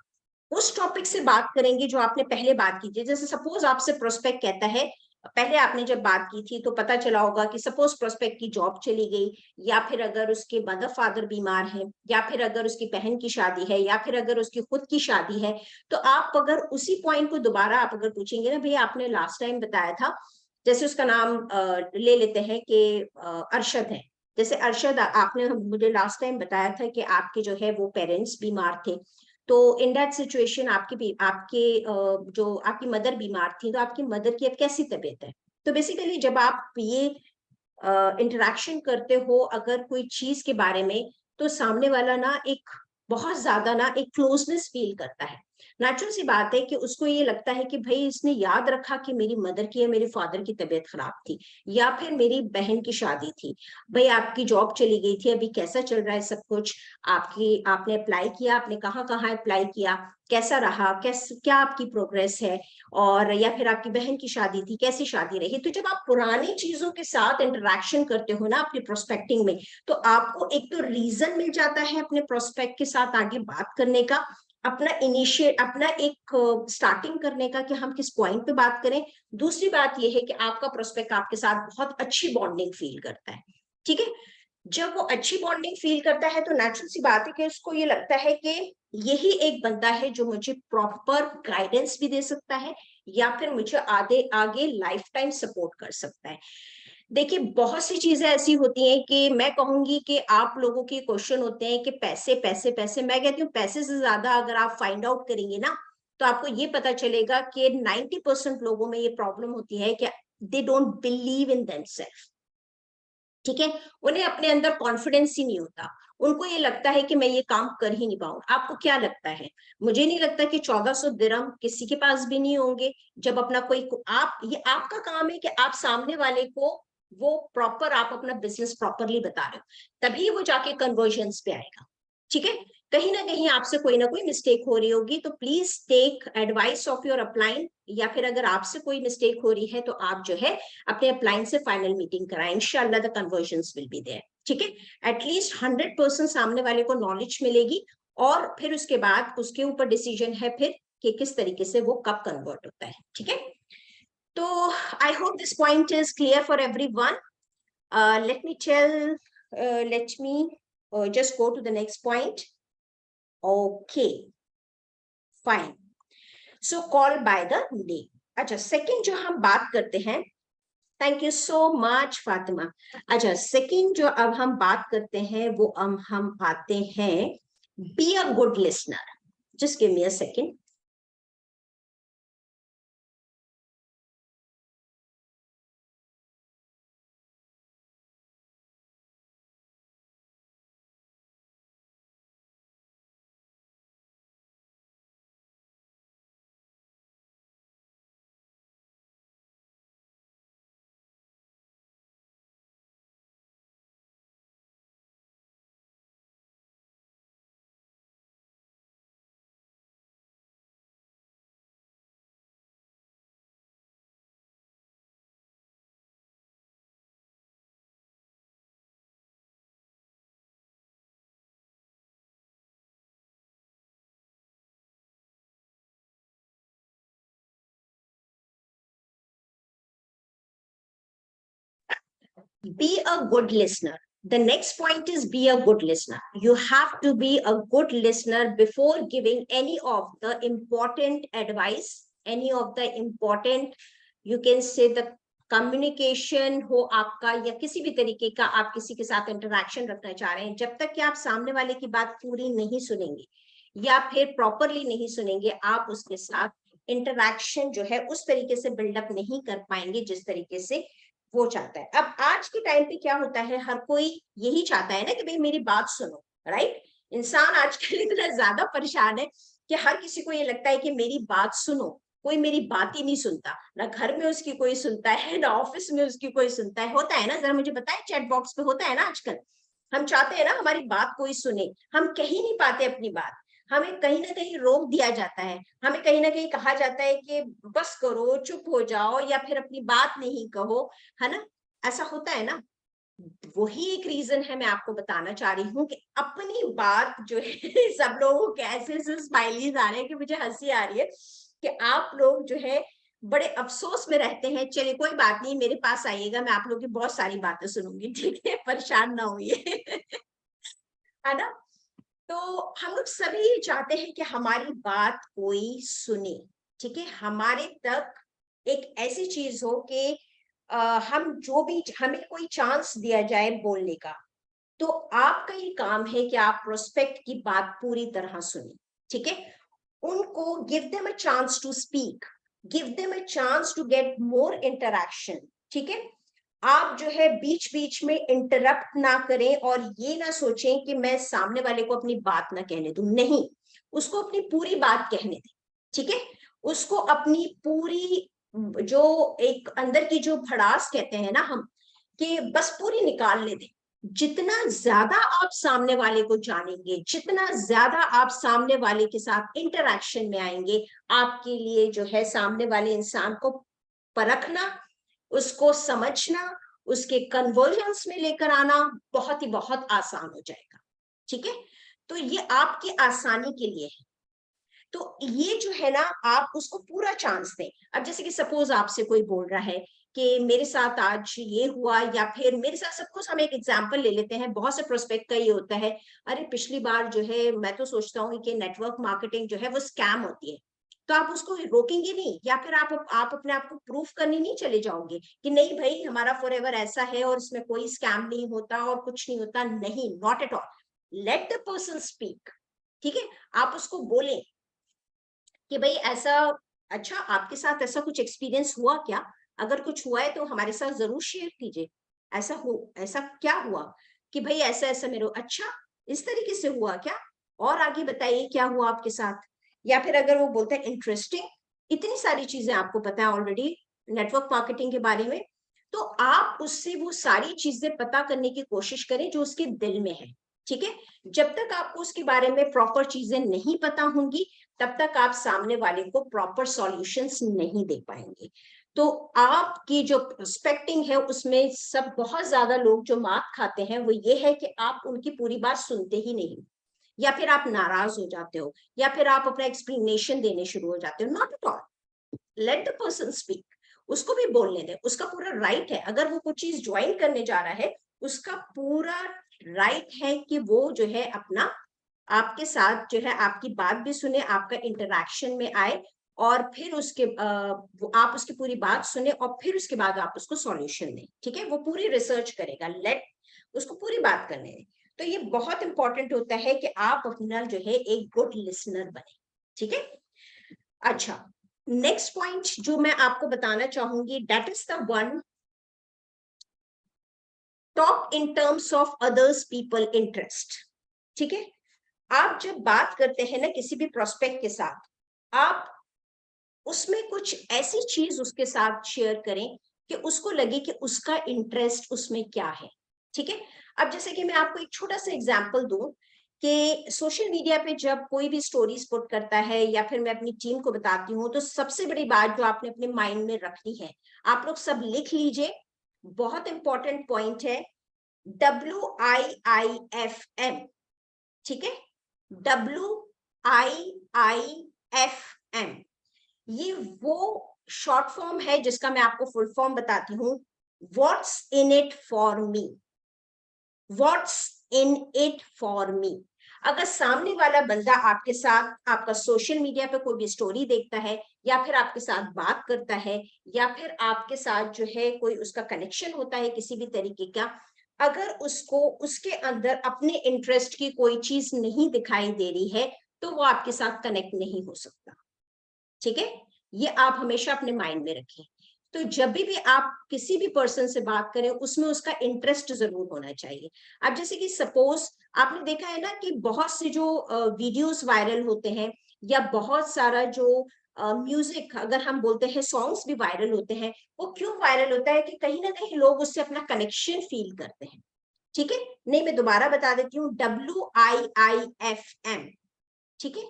उस टॉपिक से बात करेंगे जो आपने पहले बात की थी, जैसे सपोज आपसे प्रोस्पेक्ट कहता है, पहले आपने जब बात की थी तो पता चला होगा कि सपोज प्रोस्पेक्ट की जॉब चली गई, या फिर अगर उसके मदर फादर बीमार हैं, या फिर अगर उसकी बहन की शादी है, या फिर अगर उसकी खुद की शादी है, तो आप अगर उसी पॉइंट को दोबारा आप अगर पूछेंगे ना, भैया आपने लास्ट टाइम बताया था, जैसे उसका नाम ले लेते हैं कि अरशद है, जैसे अरशद आपने मुझे लास्ट टाइम बताया था कि आपके जो है वो पेरेंट्स बीमार थे, तो इन दैट सिचुएशन आपके जो आपकी मदर बीमार थी, तो आपकी मदर की अब कैसी तबीयत है। तो बेसिकली जब आप ये इंटरेक्शन करते हो अगर कोई चीज के बारे में, तो सामने वाला ना एक बहुत ज्यादा ना एक क्लोजनेस फील करता है। नेचुरल सी बात है कि उसको ये लगता है कि भाई इसने याद रखा कि मेरी मदर की या मेरे फादर की तबीयत खराब थी, या फिर मेरी बहन की शादी थी, भाई आपकी जॉब चली गई थी, अभी कैसा चल रहा है सब कुछ, आपने अप्लाई किया, आपने कहाँ कहाँ अप्लाई किया, कैसा रहा, क्या आपकी प्रोग्रेस है, और या फिर आपकी बहन की शादी थी, कैसी शादी रही। तो जब आप पुरानी चीजों के साथ इंटरेक्शन करते हो ना अपनी प्रोस्पेक्टिंग में, तो आपको एक तो रीजन मिल जाता है अपने प्रोस्पेक्ट के साथ आगे बात करने का, अपना एक स्टार्टिंग करने का कि हम किस पॉइंट पे बात करें। दूसरी बात यह है कि आपका प्रोस्पेक्ट आपके साथ बहुत अच्छी बॉन्डिंग फील करता है। ठीक है, जब वो अच्छी बॉन्डिंग फील करता है तो नेचुरल सी बात है कि उसको ये लगता है कि यही एक बंदा है जो मुझे प्रॉपर गाइडेंस भी दे सकता है, या फिर मुझे आगे आगे लाइफ टाइम सपोर्ट कर सकता है। देखिए बहुत सी चीजें ऐसी होती हैं कि मैं कहूंगी कि आप लोगों के क्वेश्चन होते हैं कि पैसे पैसे पैसे, मैं कहती हूँ पैसे से ज्यादा अगर आप फाइंड आउट करेंगे ना, तो आपको ये पता चलेगा कि 90% लोगों में ये प्रॉब्लम होती है कि they don't believe in themselves. ठीक है, उन्हें अपने अंदर कॉन्फिडेंस ही नहीं होता, उनको ये लगता है कि मैं ये काम कर ही नहीं पाऊंगा। आपको क्या लगता है? मुझे नहीं लगता कि 1400 दिरहम किसी के पास भी नहीं होंगे। जब अपना कोई आप, ये आपका काम है कि आप सामने वाले को वो प्रॉपर आप अपना बिजनेस प्रॉपरली बता रहे हो, तभी वो जाके कन्वर्जन्स पे आएगा। ठीक है, कहीं ना कहीं आपसे कोई ना कोई मिस्टेक हो रही होगी, तो please take advice of your upline, या फिर अगर आपसे कोई मिस्टेक हो रही है तो आप जो है अपने अपलाइन से फाइनल मीटिंग कराएं, इंशाल्लाह the conversions will be there. ठीक है, एटलीस्ट 100% सामने वाले को नॉलेज मिलेगी, और फिर उसके बाद उसके ऊपर डिसीजन है फिर कि किस तरीके से वो कब कन्वर्ट होता है। ठीक है, तो I hope this point is clear for everyone. Let me tell let me just go to the next point. Okay, fine. So call by the name. अच्छा, सेकंड जो हम बात करते हैं, thank you so much Fatima. अच्छा, second जो अब हम बात करते हैं वो हम आते हैं be a good listener. Just give me a second. Be a good listener. The next point is be a good listener. You have to be a good listener before giving any of the important advice, any of the important, you can say the communication हो आपका या किसी भी तरीके का आप किसी के साथ इंटरेक्शन रखना चाह रहे हैं, जब तक कि आप सामने वाले की बात पूरी नहीं सुनेंगे या फिर प्रॉपरली नहीं सुनेंगे, आप उसके साथ इंटरेक्शन जो है उस तरीके से बिल्डअप नहीं कर पाएंगे जिस तरीके से वो चाहता है। अब आज के टाइम पे क्या होता है, हर कोई यही चाहता है ना कि भाई मेरी बात सुनो, राइट। इंसान आजकल इतना ज्यादा परेशान है कि हर किसी को ये लगता है कि मेरी बात सुनो, कोई मेरी बात ही नहीं सुनता, ना घर में उसकी कोई सुनता है ना ऑफिस में उसकी कोई सुनता है। होता है ना, जरा मुझे बताएं, चैट बॉक्स पे होता है ना आजकल। हम चाहते हैं ना हमारी बात कोई सुने, हम कह ही नहीं पाते अपनी बात, हमें कहीं ना कहीं रोक दिया जाता है, हमें कहीं ना कहीं कहा जाता है कि बस करो, चुप हो जाओ या फिर अपनी बात नहीं कहो, है ना, ऐसा होता है ना। वही एक रीजन है, मैं आपको बताना चाह रही हूँ कि अपनी बात जो है सब लोगों के ऐसे ऐसे स्माइलीज आ रहे हैं कि मुझे हंसी आ रही है कि आप लोग जो है बड़े अफसोस में रहते हैं। चलिए कोई बात नहीं, मेरे पास आइएगा, मैं आप लोगों की बहुत सारी बातें सुनूंगी, ठीक है, परेशान ना होइए है ना। तो हम लोग सभी चाहते हैं कि हमारी बात कोई सुने, ठीक है, हमारे तक एक ऐसी चीज हो कि हम जो भी, हमें कोई चांस दिया जाए बोलने का, तो आपका ये काम है कि आप प्रोस्पेक्ट की बात पूरी तरह सुने, ठीक है, उनको give them a chance to speak, give them a chance to get more interaction, ठीक है। आप जो है बीच बीच में इंटरप्ट ना करें और ये ना सोचें कि मैं सामने वाले को अपनी बात ना कहने दूं, नहीं, उसको अपनी पूरी बात कहने दें, ठीक है, उसको अपनी पूरी जो एक अंदर की जो भड़ास कहते हैं ना हम, कि बस पूरी निकालने दें। जितना ज्यादा आप सामने वाले को जानेंगे, जितना ज्यादा आप सामने वाले के साथ इंटरेक्शन में आएंगे, आपके लिए जो है सामने वाले इंसान को परखना, उसको समझना, उसके कन्वर्जन्स में लेकर आना बहुत ही बहुत आसान हो जाएगा, ठीक है। तो ये आपकी आसानी के लिए है। तो ये जो है ना, आप उसको पूरा चांस दें। अब जैसे कि सपोज आपसे कोई बोल रहा है कि मेरे साथ आज ये हुआ, या फिर मेरे साथ, सपोज हम एक एग्जांपल ले लेते हैं, बहुत से प्रोस्पेक्ट का ये होता है, अरे पिछली बार जो है मैं तो सोचता हूँ कि नेटवर्क मार्केटिंग जो है वो स्कैम होती है, तो आप उसको रोकेंगे नहीं, या फिर आप अपने आप को प्रूफ करने नहीं चले जाओगे कि नहीं भाई हमारा फॉरएवर ऐसा है और इसमें कोई स्कैम नहीं होता और कुछ नहीं होता, नहीं, not at all. Let the person speak, ठीक है, आप उसको बोलें कि भाई ऐसा, अच्छा आपके साथ ऐसा कुछ एक्सपीरियंस हुआ क्या, अगर कुछ हुआ है तो हमारे साथ जरूर शेयर कीजिए, ऐसा क्या हुआ कि भाई ऐसा ऐसा मेरे, अच्छा इस तरीके से हुआ क्या, और आगे बताइए क्या हुआ आपके साथ। या फिर अगर वो बोलता है इंटरेस्टिंग, इतनी सारी चीजें आपको पता है ऑलरेडी नेटवर्क मार्केटिंग के बारे में, तो आप उससे वो सारी चीजें पता करने की कोशिश करें जो उसके दिल में है, ठीक है। जब तक आपको उसके बारे में प्रॉपर चीजें नहीं पता होंगी, तब तक आप सामने वाले को प्रॉपर सॉल्यूशंस नहीं दे पाएंगे। तो आपकी जो प्रोस्पेक्टिंग है उसमें सब बहुत ज्यादा लोग जो मात खाते हैं वो ये है कि आप उनकी पूरी बात सुनते ही नहीं, या फिर आप नाराज हो जाते हो, या फिर आप अपना एक्सप्लेनेशन देने शुरू हो जाते हो। Not at all, let the person speak, उसको भी बोलने दें, उसका पूरा राइट है, अगर वो कुछ चीज ज्वाइन करने जा रहा है उसका पूरा राइट है कि वो जो है अपना आपके साथ जो है आपकी बात भी सुने, आपका इंटरेक्शन में आए, और फिर उसके आप उसकी पूरी बात सुने और फिर उसके बाद आप उसको सॉल्यूशन दें, ठीक है, वो पूरी रिसर्च करेगा, लेट उसको पूरी बात करने दें। तो ये बहुत इंपॉर्टेंट होता है कि आप अपना जो है एक गुड लिसनर बने, ठीक है। अच्छा, नेक्स्ट पॉइंट जो मैं आपको बताना चाहूंगी, that is the one, talk in terms of others people interest, ठीक है। आप जब बात करते हैं ना किसी भी प्रोस्पेक्ट के साथ, आप उसमें कुछ ऐसी चीज उसके साथ शेयर करें कि उसको लगे कि उसका इंटरेस्ट उसमें क्या है, ठीक है। अब जैसे कि मैं आपको एक छोटा सा एग्जांपल दूं कि सोशल मीडिया पे जब कोई भी स्टोरीज पुट करता है या फिर मैं अपनी टीम को बताती हूँ, तो सबसे बड़ी बात जो आपने अपने माइंड में रखनी है, आप लोग सब लिख लीजिए, बहुत इंपॉर्टेंट पॉइंट है, WIIFM, ठीक है, WIIFM, ये वो शॉर्ट फॉर्म है जिसका मैं आपको फुल फॉर्म बताती हूँ, what's in it for me, what's in it for me. अगर सामने वाला बंदा आपके साथ आपका सोशल मीडिया पे कोई भी स्टोरी देखता है, या फिर आपके साथ बात करता है, या फिर आपके साथ जो है कोई उसका कनेक्शन होता है किसी भी तरीके का, अगर उसको उसके अंदर अपने इंटरेस्ट की कोई चीज नहीं दिखाई दे रही है, तो वो आपके साथ कनेक्ट नहीं हो सकता। ठीक है, ये आप हमेशा अपने माइंड में रखें। तो जब भी आप किसी भी पर्सन से बात करें, उसमें उसका इंटरेस्ट जरूर होना चाहिए। अब जैसे कि सपोज आपने देखा है ना कि बहुत से जो वीडियोस वायरल होते हैं, या बहुत सारा जो म्यूजिक अगर हम बोलते हैं सॉन्ग्स भी वायरल होते हैं, वो क्यों वायरल होता है कि कहीं ना कहीं लोग उससे अपना कनेक्शन फील करते हैं। ठीक है, नहीं मैं दोबारा बता देती हूँ, WIIFM। ठीक है,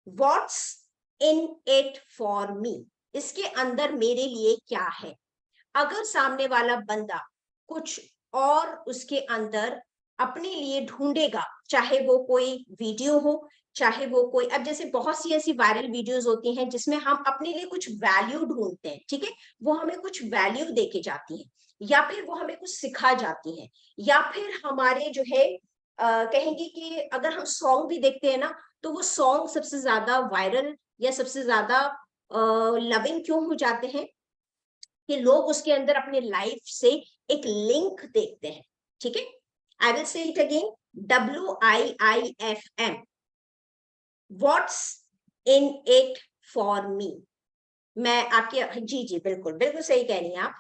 what's in it for me, इसके अंदर मेरे लिए क्या है। अगर सामने वाला बंदा कुछ और उसके अंदर अपने लिए ढूंढेगा, चाहे वो कोई वीडियो हो, चाहे वो कोई, अब जैसे बहुत सी ऐसी वायरल वीडियोस होती हैं जिसमें हम अपने लिए कुछ वैल्यू ढूंढते हैं। ठीक है, वो हमें कुछ वैल्यू देके जाती है, या फिर वो हमें कुछ सिखा जाती है, या फिर हमारे जो है कहेंगे कि अगर हम सॉन्ग भी देखते हैं ना, तो वो सॉन्ग सबसे ज्यादा वायरल या सबसे ज्यादा लविंग क्यों हो जाते हैं कि लोग उसके अंदर अपने लाइफ से एक लिंक देखते हैं। ठीक है, I will say it again, WIIFM, what's in it for me. मैं आपके, जी जी बिल्कुल बिल्कुल सही कह रही हैं आप।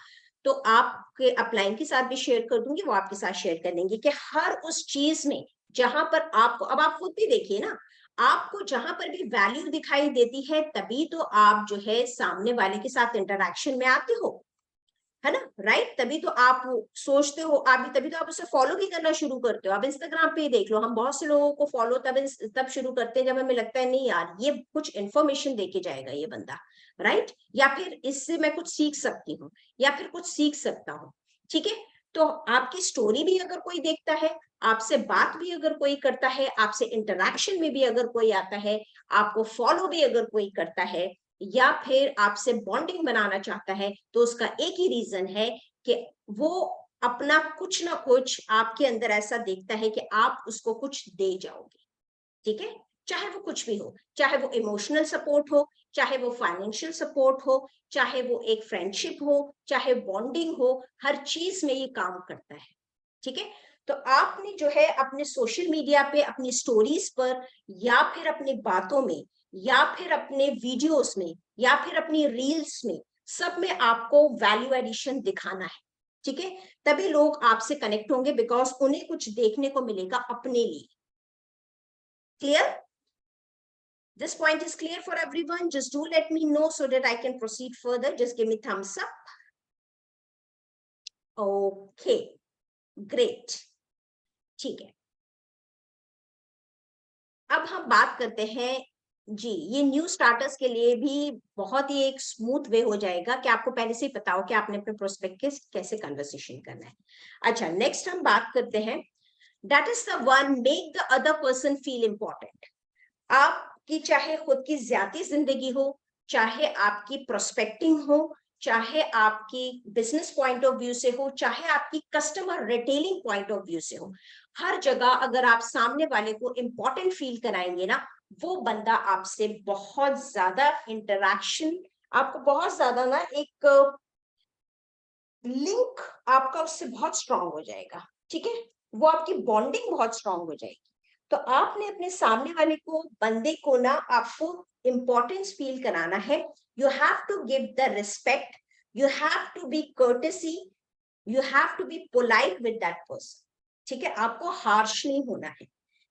तो आपके अपलाइन के साथ भी शेयर कर दूंगी, वो आपके साथ शेयर कर देंगे कि हर उस चीज में जहां पर आपको, अब आप खुद भी देखिए ना, आपको जहां पर भी वैल्यू दिखाई देती है, तभी तो आप जो है सामने वाले के साथ इंटरेक्शन में आते हो, है ना, राइट। तभी तो आप सोचते हो, आप भी तभी तो आप उसे फॉलो भी करना शुरू करते हो। आप इंस्टाग्राम पे देख लो, हम बहुत से लोगों को फॉलो तब शुरू करते हैं जब हमें लगता है नहीं यार ये कुछ इन्फॉर्मेशन देके जाएगा ये बंदा, राइट, या फिर इससे मैं कुछ सीख सकती हूँ, या फिर कुछ सीख सकता हूँ। ठीक है, तो आपकी स्टोरी भी अगर कोई देखता है, आपसे बात भी अगर कोई करता है, आपसे इंटरेक्शन में भी अगर कोई आता है, आपको फॉलो भी अगर कोई करता है, या फिर आपसे बॉन्डिंग बनाना चाहता है, तो उसका एक ही रीजन है कि वो अपना कुछ ना कुछ आपके अंदर ऐसा देखता है कि आप उसको कुछ दे जाओगे। ठीक है, चाहे वो कुछ भी हो, चाहे वो इमोशनल सपोर्ट हो, चाहे वो फाइनेंशियल सपोर्ट हो, चाहे वो एक फ्रेंडशिप हो, चाहे बॉन्डिंग हो, हर चीज में ये काम करता है। ठीक है, तो आपने जो है अपने सोशल मीडिया पे अपनी स्टोरीज पर, या फिर अपनी बातों में, या फिर अपने वीडियोस में, या फिर अपनी रील्स में, सब में आपको वैल्यू एडिशन दिखाना है। ठीक है, तभी लोग आपसे कनेक्ट होंगे, बिकॉज उन्हें कुछ देखने को मिलेगा अपने लिए। Clear? This point is clear for everyone. Just do let me know so that I can proceed further. Just give me thumbs up. Okay, great. ठीक है, अब हम बात करते हैं जी, ये न्यू स्टार्टर्स के लिए भी बहुत ही एक स्मूथ वे हो जाएगा कि आपको पहले से ही पता हो कि आपने अपने प्रोस्पेक्ट के कैसे कन्वर्सेशन करना है। अच्छा, नेक्स्ट हम बात करते हैं, that is the one, make the other person feel important. आपकी चाहे खुद की ज्यादा जिंदगी हो, चाहे आपकी प्रोस्पेक्टिंग हो, चाहे आपकी बिजनेस पॉइंट ऑफ व्यू से हो, चाहे आपकी customer retailing point of view से हो, हर जगह अगर आप सामने वाले को इंपॉर्टेंट फील कराएंगे ना, वो बंदा आपसे बहुत ज्यादा इंटरेक्शन, आपको बहुत ज्यादा ना एक लिंक आपका उससे बहुत स्ट्रांग हो जाएगा। ठीक है, वो आपकी बॉन्डिंग बहुत स्ट्रांग हो जाएगी। तो आपने अपने सामने वाले को, बंदे को ना, आपको इंपॉर्टेंस फील कराना है। You have to give the respect, you have to be courtesy, you have to be polite with that person. ठीक है, आपको हार्श नहीं होना है।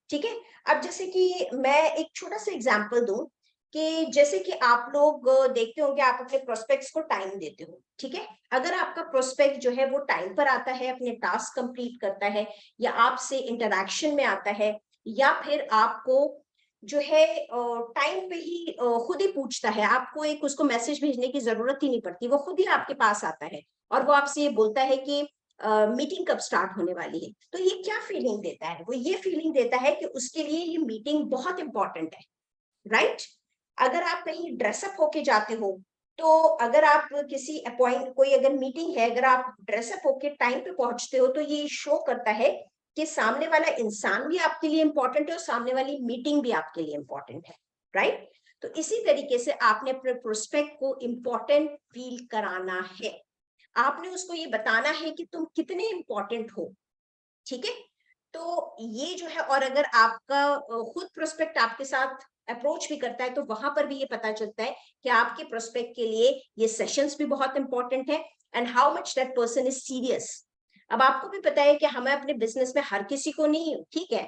ठीक है, अब जैसे कि मैं एक छोटा सा एग्जांपल दूं, कि जैसे कि आप लोग देखते होंगे, आप अपने प्रोस्पेक्ट्स को टाइम देते हो। ठीक है, अगर आपका प्रोस्पेक्ट जो है वो टाइम पर आता है, अपने टास्क कंप्लीट करता है, या आपसे इंटरेक्शन में आता है, या फिर आपको जो है टाइम पे ही खुद ही पूछता है, आपको एक उसको मैसेज भेजने की जरूरत ही नहीं पड़ती, वो खुद ही आपके पास आता है और वो आपसे ये बोलता है कि मीटिंग कब स्टार्ट होने वाली है, तो ये क्या फीलिंग देता है? वो ये फीलिंग देता है कि उसके लिए ये मीटिंग बहुत इंपॉर्टेंट है, राइट? अगर आप कहीं ड्रेसअप होके जाते हो, तो अगर आप किसी कोई अगर मीटिंग है, अगर आप ड्रेसअप होके टाइम पे पहुंचते हो, तो ये शो करता है कि सामने वाला इंसान भी आपके लिए इंपॉर्टेंट है और सामने वाली मीटिंग भी आपके लिए इंपॉर्टेंट है, राइट? तो इसी तरीके से आपने अपने प्रोस्पेक्ट को इंपॉर्टेंट फील कराना है। आपने उसको ये बताना है कि तुम कितने इंपॉर्टेंट हो, ठीक है? तो ये जो है, और अगर आपका खुद प्रोस्पेक्ट आपके साथ अप्रोच भी करता है, तो वहां पर भी ये पता चलता है कि आपके प्रोस्पेक्ट के लिए ये सेशंस भी बहुत इंपॉर्टेंट है, and how much that person is serious. अब आपको भी पता है कि हमें अपने बिजनेस में हर किसी को नहीं, ठीक है,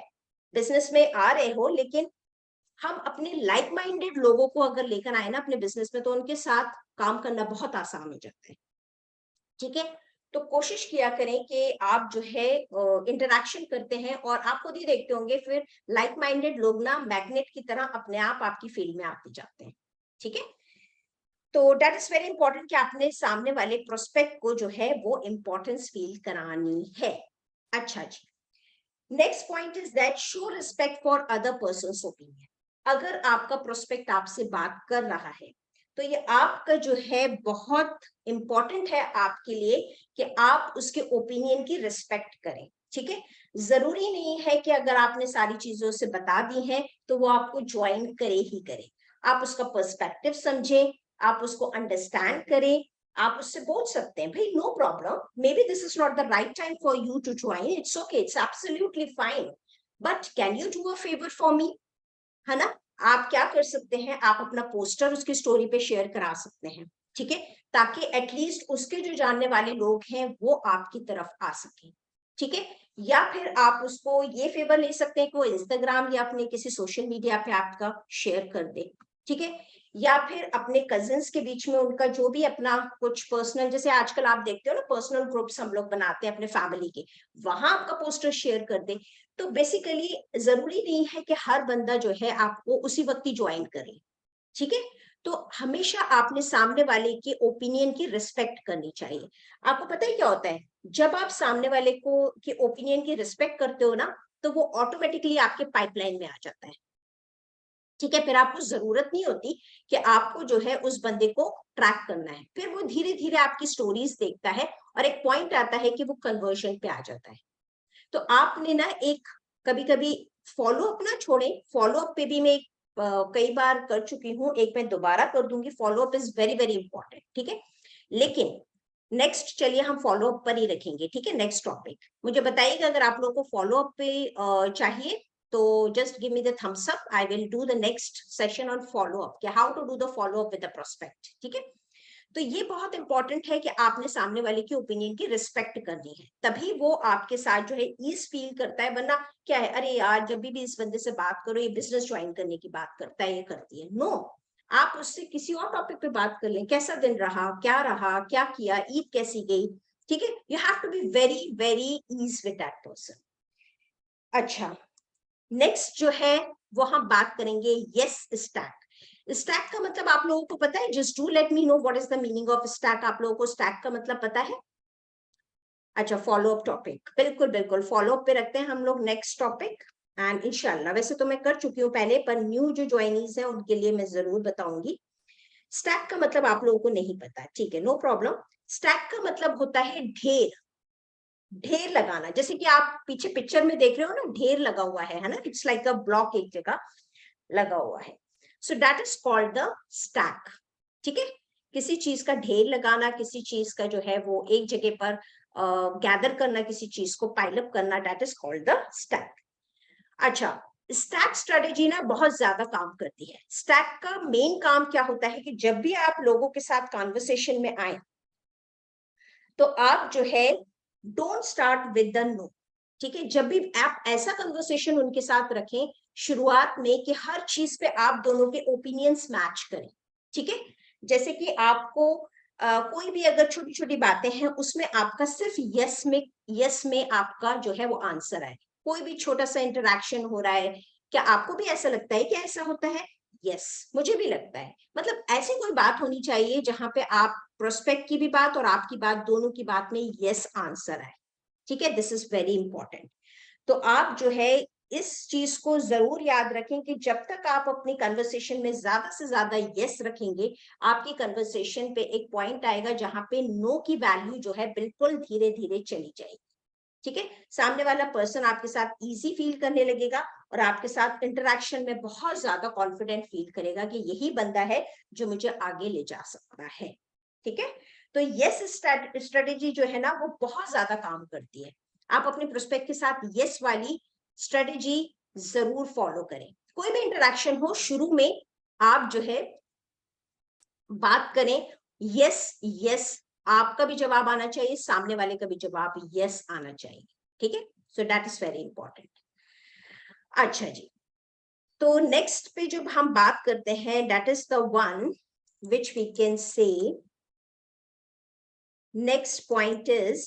बिजनेस में आ रहे हो, लेकिन हम अपने लाइक माइंडेड लोगों को अगर लेकर आए ना अपने बिजनेस में, तो उनके साथ काम करना बहुत आसान हो जाता है, ठीक है? तो कोशिश किया करें कि आप जो है इंटरैक्शन करते हैं, और आप खुद ही देखते होंगे फिर लाइक माइंडेड लोग ना मैग्नेट की तरह अपने आप आपकी फील्ड में आते जाते हैं, ठीक है? तो दैट इज वेरी इंपॉर्टेंट कि आपने सामने वाले प्रोस्पेक्ट को जो है वो इंपॉर्टेंस फील करानी है। अच्छा जी, next point is that show respect for other persons opinion. अगर आपका प्रोस्पेक्ट आपसे बात कर रहा है, तो ये आपका जो है बहुत इंपॉर्टेंट है आपके लिए कि आप उसके ओपिनियन की रिस्पेक्ट करें, ठीक है? जरूरी नहीं है कि अगर आपने सारी चीजों से बता दी है तो वो आपको ज्वाइन करे ही करे। आप उसका पर्सपेक्टिव समझें, आप उसको अंडरस्टैंड करें, आप उससे बोल सकते हैं, भाई no problem, maybe this is not the right time for you to join, it's okay, it's absolutely fine, but can you do a favour for me, है ना? आप क्या कर सकते हैं, आप अपना पोस्टर उसकी स्टोरी पे शेयर करा सकते हैं, ठीक है, ताकि एटलीस्ट उसके जो जानने वाले लोग हैं वो आपकी तरफ आ सके, ठीक है? या फिर आप उसको ये फेवर ले सकते हैं कि वो इंस्टाग्राम या अपने किसी सोशल मीडिया पे आपका शेयर कर दे, ठीक है? या फिर अपने कजिन्स के बीच में उनका जो भी अपना कुछ पर्सनल, जैसे आजकल आप देखते हो ना पर्सनल ग्रुप्स हम लोग बनाते हैं अपने फैमिली के, वहां आपका पोस्टर शेयर कर दे। तो बेसिकली जरूरी नहीं है कि हर बंदा जो है आपको उसी वक्त ही ज्वाइन करे, ठीक है? तो हमेशा आपने सामने वाले के ओपिनियन की रिस्पेक्ट करनी चाहिए। आपको पता है क्या होता है, जब आप सामने वाले को के ओपिनियन की रिस्पेक्ट करते हो ना, तो वो ऑटोमेटिकली आपके पाइपलाइन में आ जाता है, ठीक है? फिर आपको जरूरत नहीं होती कि आपको जो है उस बंदे को ट्रैक करना है, फिर वो धीरे धीरे आपकी स्टोरीज देखता है, और एक पॉइंट आता है कि वो कन्वर्जन पे आ जाता है। तो आपने ना एक, कभी कभी फॉलो अप ना छोड़े, फॉलो अप पे भी मैं कई बार कर चुकी हूँ, एक मैं दोबारा कर दूंगी, follow up is very very important, ठीक है? लेकिन नेक्स्ट चलिए हम फॉलो अप पर ही रखेंगे, ठीक है? नेक्स्ट टॉपिक मुझे बताइएगा अगर आप लोगों को फॉलो अप पे चाहिए, तो just give me the thumbs up, I will do the next session on follow up, how to do the follow up with the prospect, ठीक है? तो ये बहुत इंपॉर्टेंट है कि आपने सामने वाले की ओपिनियन की रिस्पेक्ट करनी है, तभी वो आपके साथ जो है ईज फील करता है। वरना क्या है, अरे यार जब भी इस बंदे से बात करो ये बिजनेस ज्वाइन करने की बात करता है, ये करती है, नो, आप उससे किसी और टॉपिक पे बात कर लें, कैसा दिन रहा, क्या किया, ईद कैसी गई, ठीक है? You have to be very very ease with that person. अच्छा, नेक्स्ट जो है वो हम बात करेंगे यस स्टैक। स्टैक का मतलब आप लोगों को पता है? Just do let me know what is the meaning of stack. आप लोगों को स्टैक का मतलब पता है? अच्छा, फॉलो अप टॉपिक, बिल्कुल बिल्कुल फॉलो अप पे रखते हैं हम लोग नेक्स्ट टॉपिक, एंड इंशाल्लाह, वैसे तो मैं कर चुकी हूँ पहले, पर न्यू जो ज्वाइनीज है उनके लिए मैं जरूर बताऊंगी। स्टैक का मतलब आप लोगों को नहीं पता, ठीक है, नो प्रॉब्लम। स्टैक का मतलब होता है ढेर, ढेर लगाना, जैसे कि आप पीछे पिक्चर में देख रहे हो ना, ढेर लगा हुआ है ना, इट्स लाइक अ ब्लॉक एक जगह लगा हुआ है, so that is called the stack, ठीक है? किसी चीज का ढेर लगाना, किसी चीज का जो है वो एक जगह पर गैदर करना, किसी चीज को पाइलअप करना, that is called the stack. अच्छा, स्टैक स्ट्रेटेजी ना बहुत ज्यादा काम करती है। स्टैक का मेन काम क्या होता है कि जब भी आप लोगों के साथ कॉन्वर्सेशन में आए, तो आप जो है don't start with the no, ठीक है? जब भी आप ऐसा कन्वर्सेशन उनके साथ रखें शुरुआत में कि हर चीज पे आप दोनों के ओपिनियंस मैच करें, ठीक है? जैसे कि आपको कोई भी अगर छोटी छोटी बातें हैं उसमें आपका सिर्फ यस में आपका जो है वो आंसर है। कोई भी छोटा सा इंटरेक्शन हो रहा है, क्या आपको भी ऐसा लगता है कि ऐसा होता है? यस, मुझे भी लगता है। मतलब ऐसी कोई बात होनी चाहिए जहां पे आप प्रोस्पेक्ट की भी बात और आपकी बात, दोनों की बात में यस आंसर है, ठीक है? This is very important. तो आप जो है इस चीज को जरूर याद रखें कि जब तक आप अपनी कन्वर्सेशन में ज्यादा से ज्यादा यस रखेंगे, आपकी कन्वर्सेशन पे एक पॉइंट आएगा जहां पे नो की वैल्यू जो है बिल्कुल धीरे धीरे चली जाएगी। ठीक है, सामने वाला पर्सन आपके साथ इजी फील करने लगेगा और आपके साथ इंटरेक्शन में बहुत ज्यादा कॉन्फिडेंट फील करेगा कि यही बंदा है जो मुझे आगे ले जा सकता है। ठीक है, तो यस स्ट्रेटेजी जो है ना वो बहुत ज्यादा काम करती है। आप अपने प्रोस्पेक्ट के साथ यस वाली स्ट्रेटेजी जरूर फॉलो करें। कोई भी इंटरेक्शन हो, शुरू में आप जो है बात करें यस यस, आपका भी जवाब आना चाहिए, सामने वाले का भी जवाब यस आना चाहिए। ठीक है, so that is very important. अच्छा जी, तो नेक्स्ट पे जब हम बात करते हैं, that is the one which we can say, next point is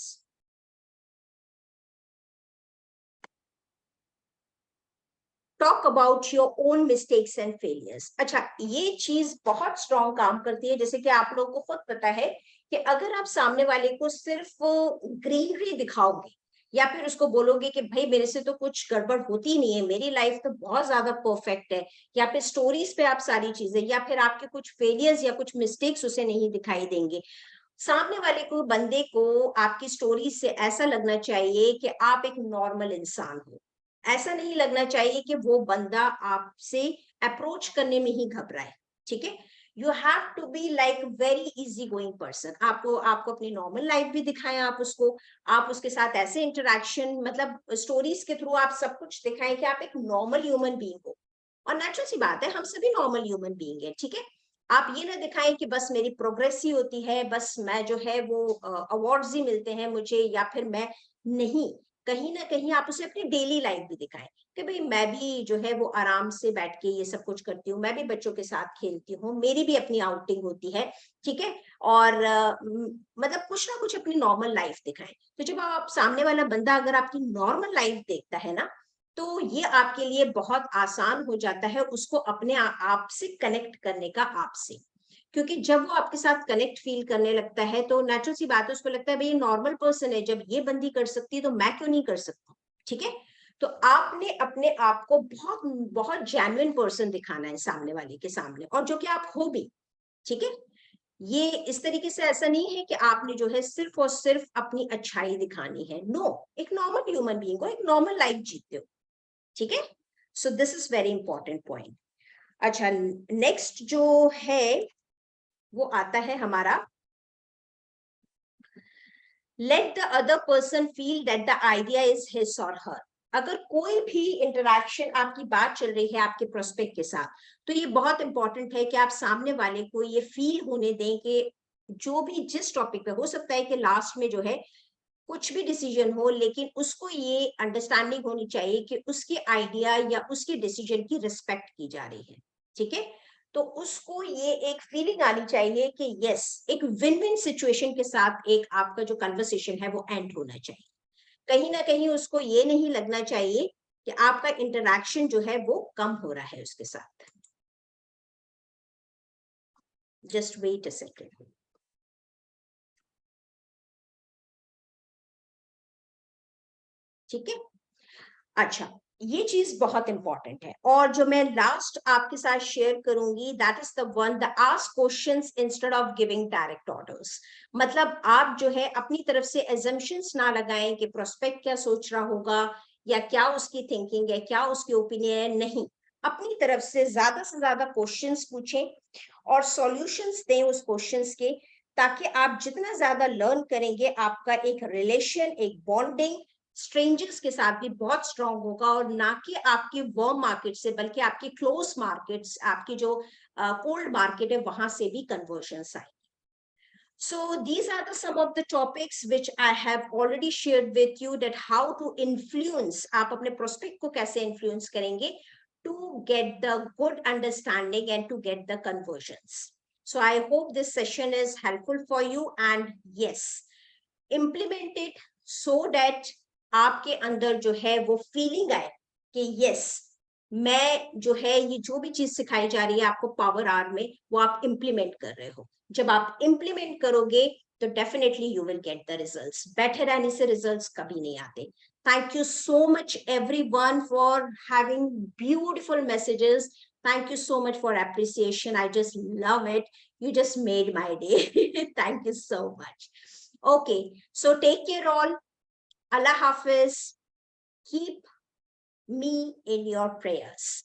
talk about your own mistakes and failures. अच्छा, ये चीज बहुत स्ट्रॉन्ग काम करती है। जैसे कि आप लोगों को खुद पता है कि अगर आप सामने वाले को सिर्फ ग्रीनरी दिखाओगे या फिर उसको बोलोगे कि भाई मेरे से तो कुछ गड़बड़ होती नहीं है, मेरी लाइफ तो बहुत ज्यादा परफेक्ट है, या फिर स्टोरीज पे आप सारी चीजें, या फिर आपके कुछ फेलियर्स या कुछ मिस्टेक्स उसे नहीं दिखाई देंगे, सामने वाले को, बंदे को आपकी स्टोरी से ऐसा लगना चाहिए कि आप एक नॉर्मल इंसान हो। ऐसा नहीं लगना चाहिए कि वो बंदा आपसे अप्रोच करने में ही घबराए। ठीक है, you have to be like very easy going person. आपको आपको अपनी नॉर्मल लाइफ भी दिखाएं, आप उसके साथ ऐसे इंटरेक्शन, मतलब स्टोरीज के थ्रू आप सब कुछ दिखाएं कि आप एक नॉर्मल ह्यूमन बीइंग हो। और नेचुरल सी बात है, हम सभी नॉर्मल ह्यूमन बीइंग है। ठीक है, आप ये ना दिखाएं कि बस मेरी प्रोग्रेस ही होती है, बस मैं जो है वो अवार्ड्स ही मिलते हैं मुझे, या फिर मैं नहीं, कहीं ना कहीं आप उसे अपनी डेली लाइफ भी दिखाएं कि भाई मैं भी जो है वो आराम से बैठ के ये सब कुछ करती हूँ, मैं भी बच्चों के साथ खेलती हूँ, मेरी भी अपनी आउटिंग होती है। ठीक है, और मतलब कुछ ना कुछ अपनी नॉर्मल लाइफ दिखाएं। तो जब आप, सामने वाला बंदा अगर आपकी नॉर्मल लाइफ देखता है ना, तो ये आपके लिए बहुत आसान हो जाता है उसको अपने आप से कनेक्ट करने का, आपसे। क्योंकि जब वो आपके साथ कनेक्ट फील करने लगता है तो नेचुरल सी बात है, उसको लगता है भाई ये नॉर्मल पर्सन है, जब ये बंदी कर सकती है तो मैं क्यों नहीं कर सकता। ठीक है, तो आपने अपने आप को बहुत बहुत जेन्युइन पर्सन दिखाना है सामने वाले के सामने, और जो कि आप हो भी। ठीक है, ये इस तरीके से ऐसा नहीं है कि आपने जो है सिर्फ और सिर्फ अपनी अच्छाई दिखानी है। नो, एक नॉर्मल ह्यूमन बीइंग को, एक नॉर्मल लाइफ जीते हो। ठीक है, so this is very important point. अच्छा, नेक्स्ट जो है वो आता है हमारा, let the other person feel that the idea is his और हर। अगर कोई भी इंटरेक्शन, आपकी बात चल रही है आपके प्रोस्पेक्ट के साथ, तो ये बहुत इंपॉर्टेंट है कि आप सामने वाले को ये फील होने दें कि जो भी जिस टॉपिक पे, हो सकता है कि लास्ट में जो है कुछ भी डिसीजन हो, लेकिन उसको ये अंडरस्टैंडिंग होनी चाहिए कि उसके आइडिया या उसके डिसीजन की रिस्पेक्ट की जा रही है। ठीक है, तो उसको ये एक फीलिंग आनी चाहिए कि यस, एक विन विन सिचुएशन के साथ एक आपका जो कन्वर्सेशन है वो एंड होना चाहिए। कहीं ना कहीं उसको ये नहीं लगना चाहिए कि आपका इंटरेक्शन जो है वो कम हो रहा है उसके साथ। Just wait a second. ठीक है, अच्छा, ये चीज बहुत इंपॉर्टेंट है। और जो मैं लास्ट आपके साथ शेयर करूंगी, that is the one, the ask questions instead of giving direct orders. मतलब आप जो है अपनी तरफ से एजम्पशंस ना लगाएं कि प्रोस्पेक्ट क्या सोच रहा होगा, या क्या उसकी थिंकिंग है, क्या उसकी ओपिनियन है। नहीं, अपनी तरफ से ज्यादा क्वेश्चंस पूछें और सॉल्यूशंस दें उस क्वेश्चंस के, ताकि आप जितना ज्यादा लर्न करेंगे, आपका एक रिलेशन, एक बॉन्डिंग स्ट्रेंजर्स के साथ भी बहुत स्ट्रांग होगा, और ना कि आपकी वर्म मार्केट से, बल्कि आपकी क्लोज मार्केट्स, आपकी जो कोल्ड मार्केट है वहां से भी कन्वर्जन्स आए। So these are some of the topics which I have already shared with you, that how to influence, आप अपने prospect को कैसे influence करेंगे to get the good understanding and to get the conversions. So I hope this session is helpful for you, and yes, implement it so that आपके अंदर जो है वो feeling आए कि yes, मैं जो है ये जो भी चीज सिखाई जा रही है आपको पावर आर में, वो आप इंप्लीमेंट कर रहे हो। जब आप इंप्लीमेंट करोगे तो definitely you will get the results. बैठे रहने से results कभी नहीं आते. Thank you so much everyone for having beautiful messages. Thank you so much for appreciation. I just love it. You just made my day. Thank you so much. Okay, so take care all. Allah Hafiz. Keep me in your prayers.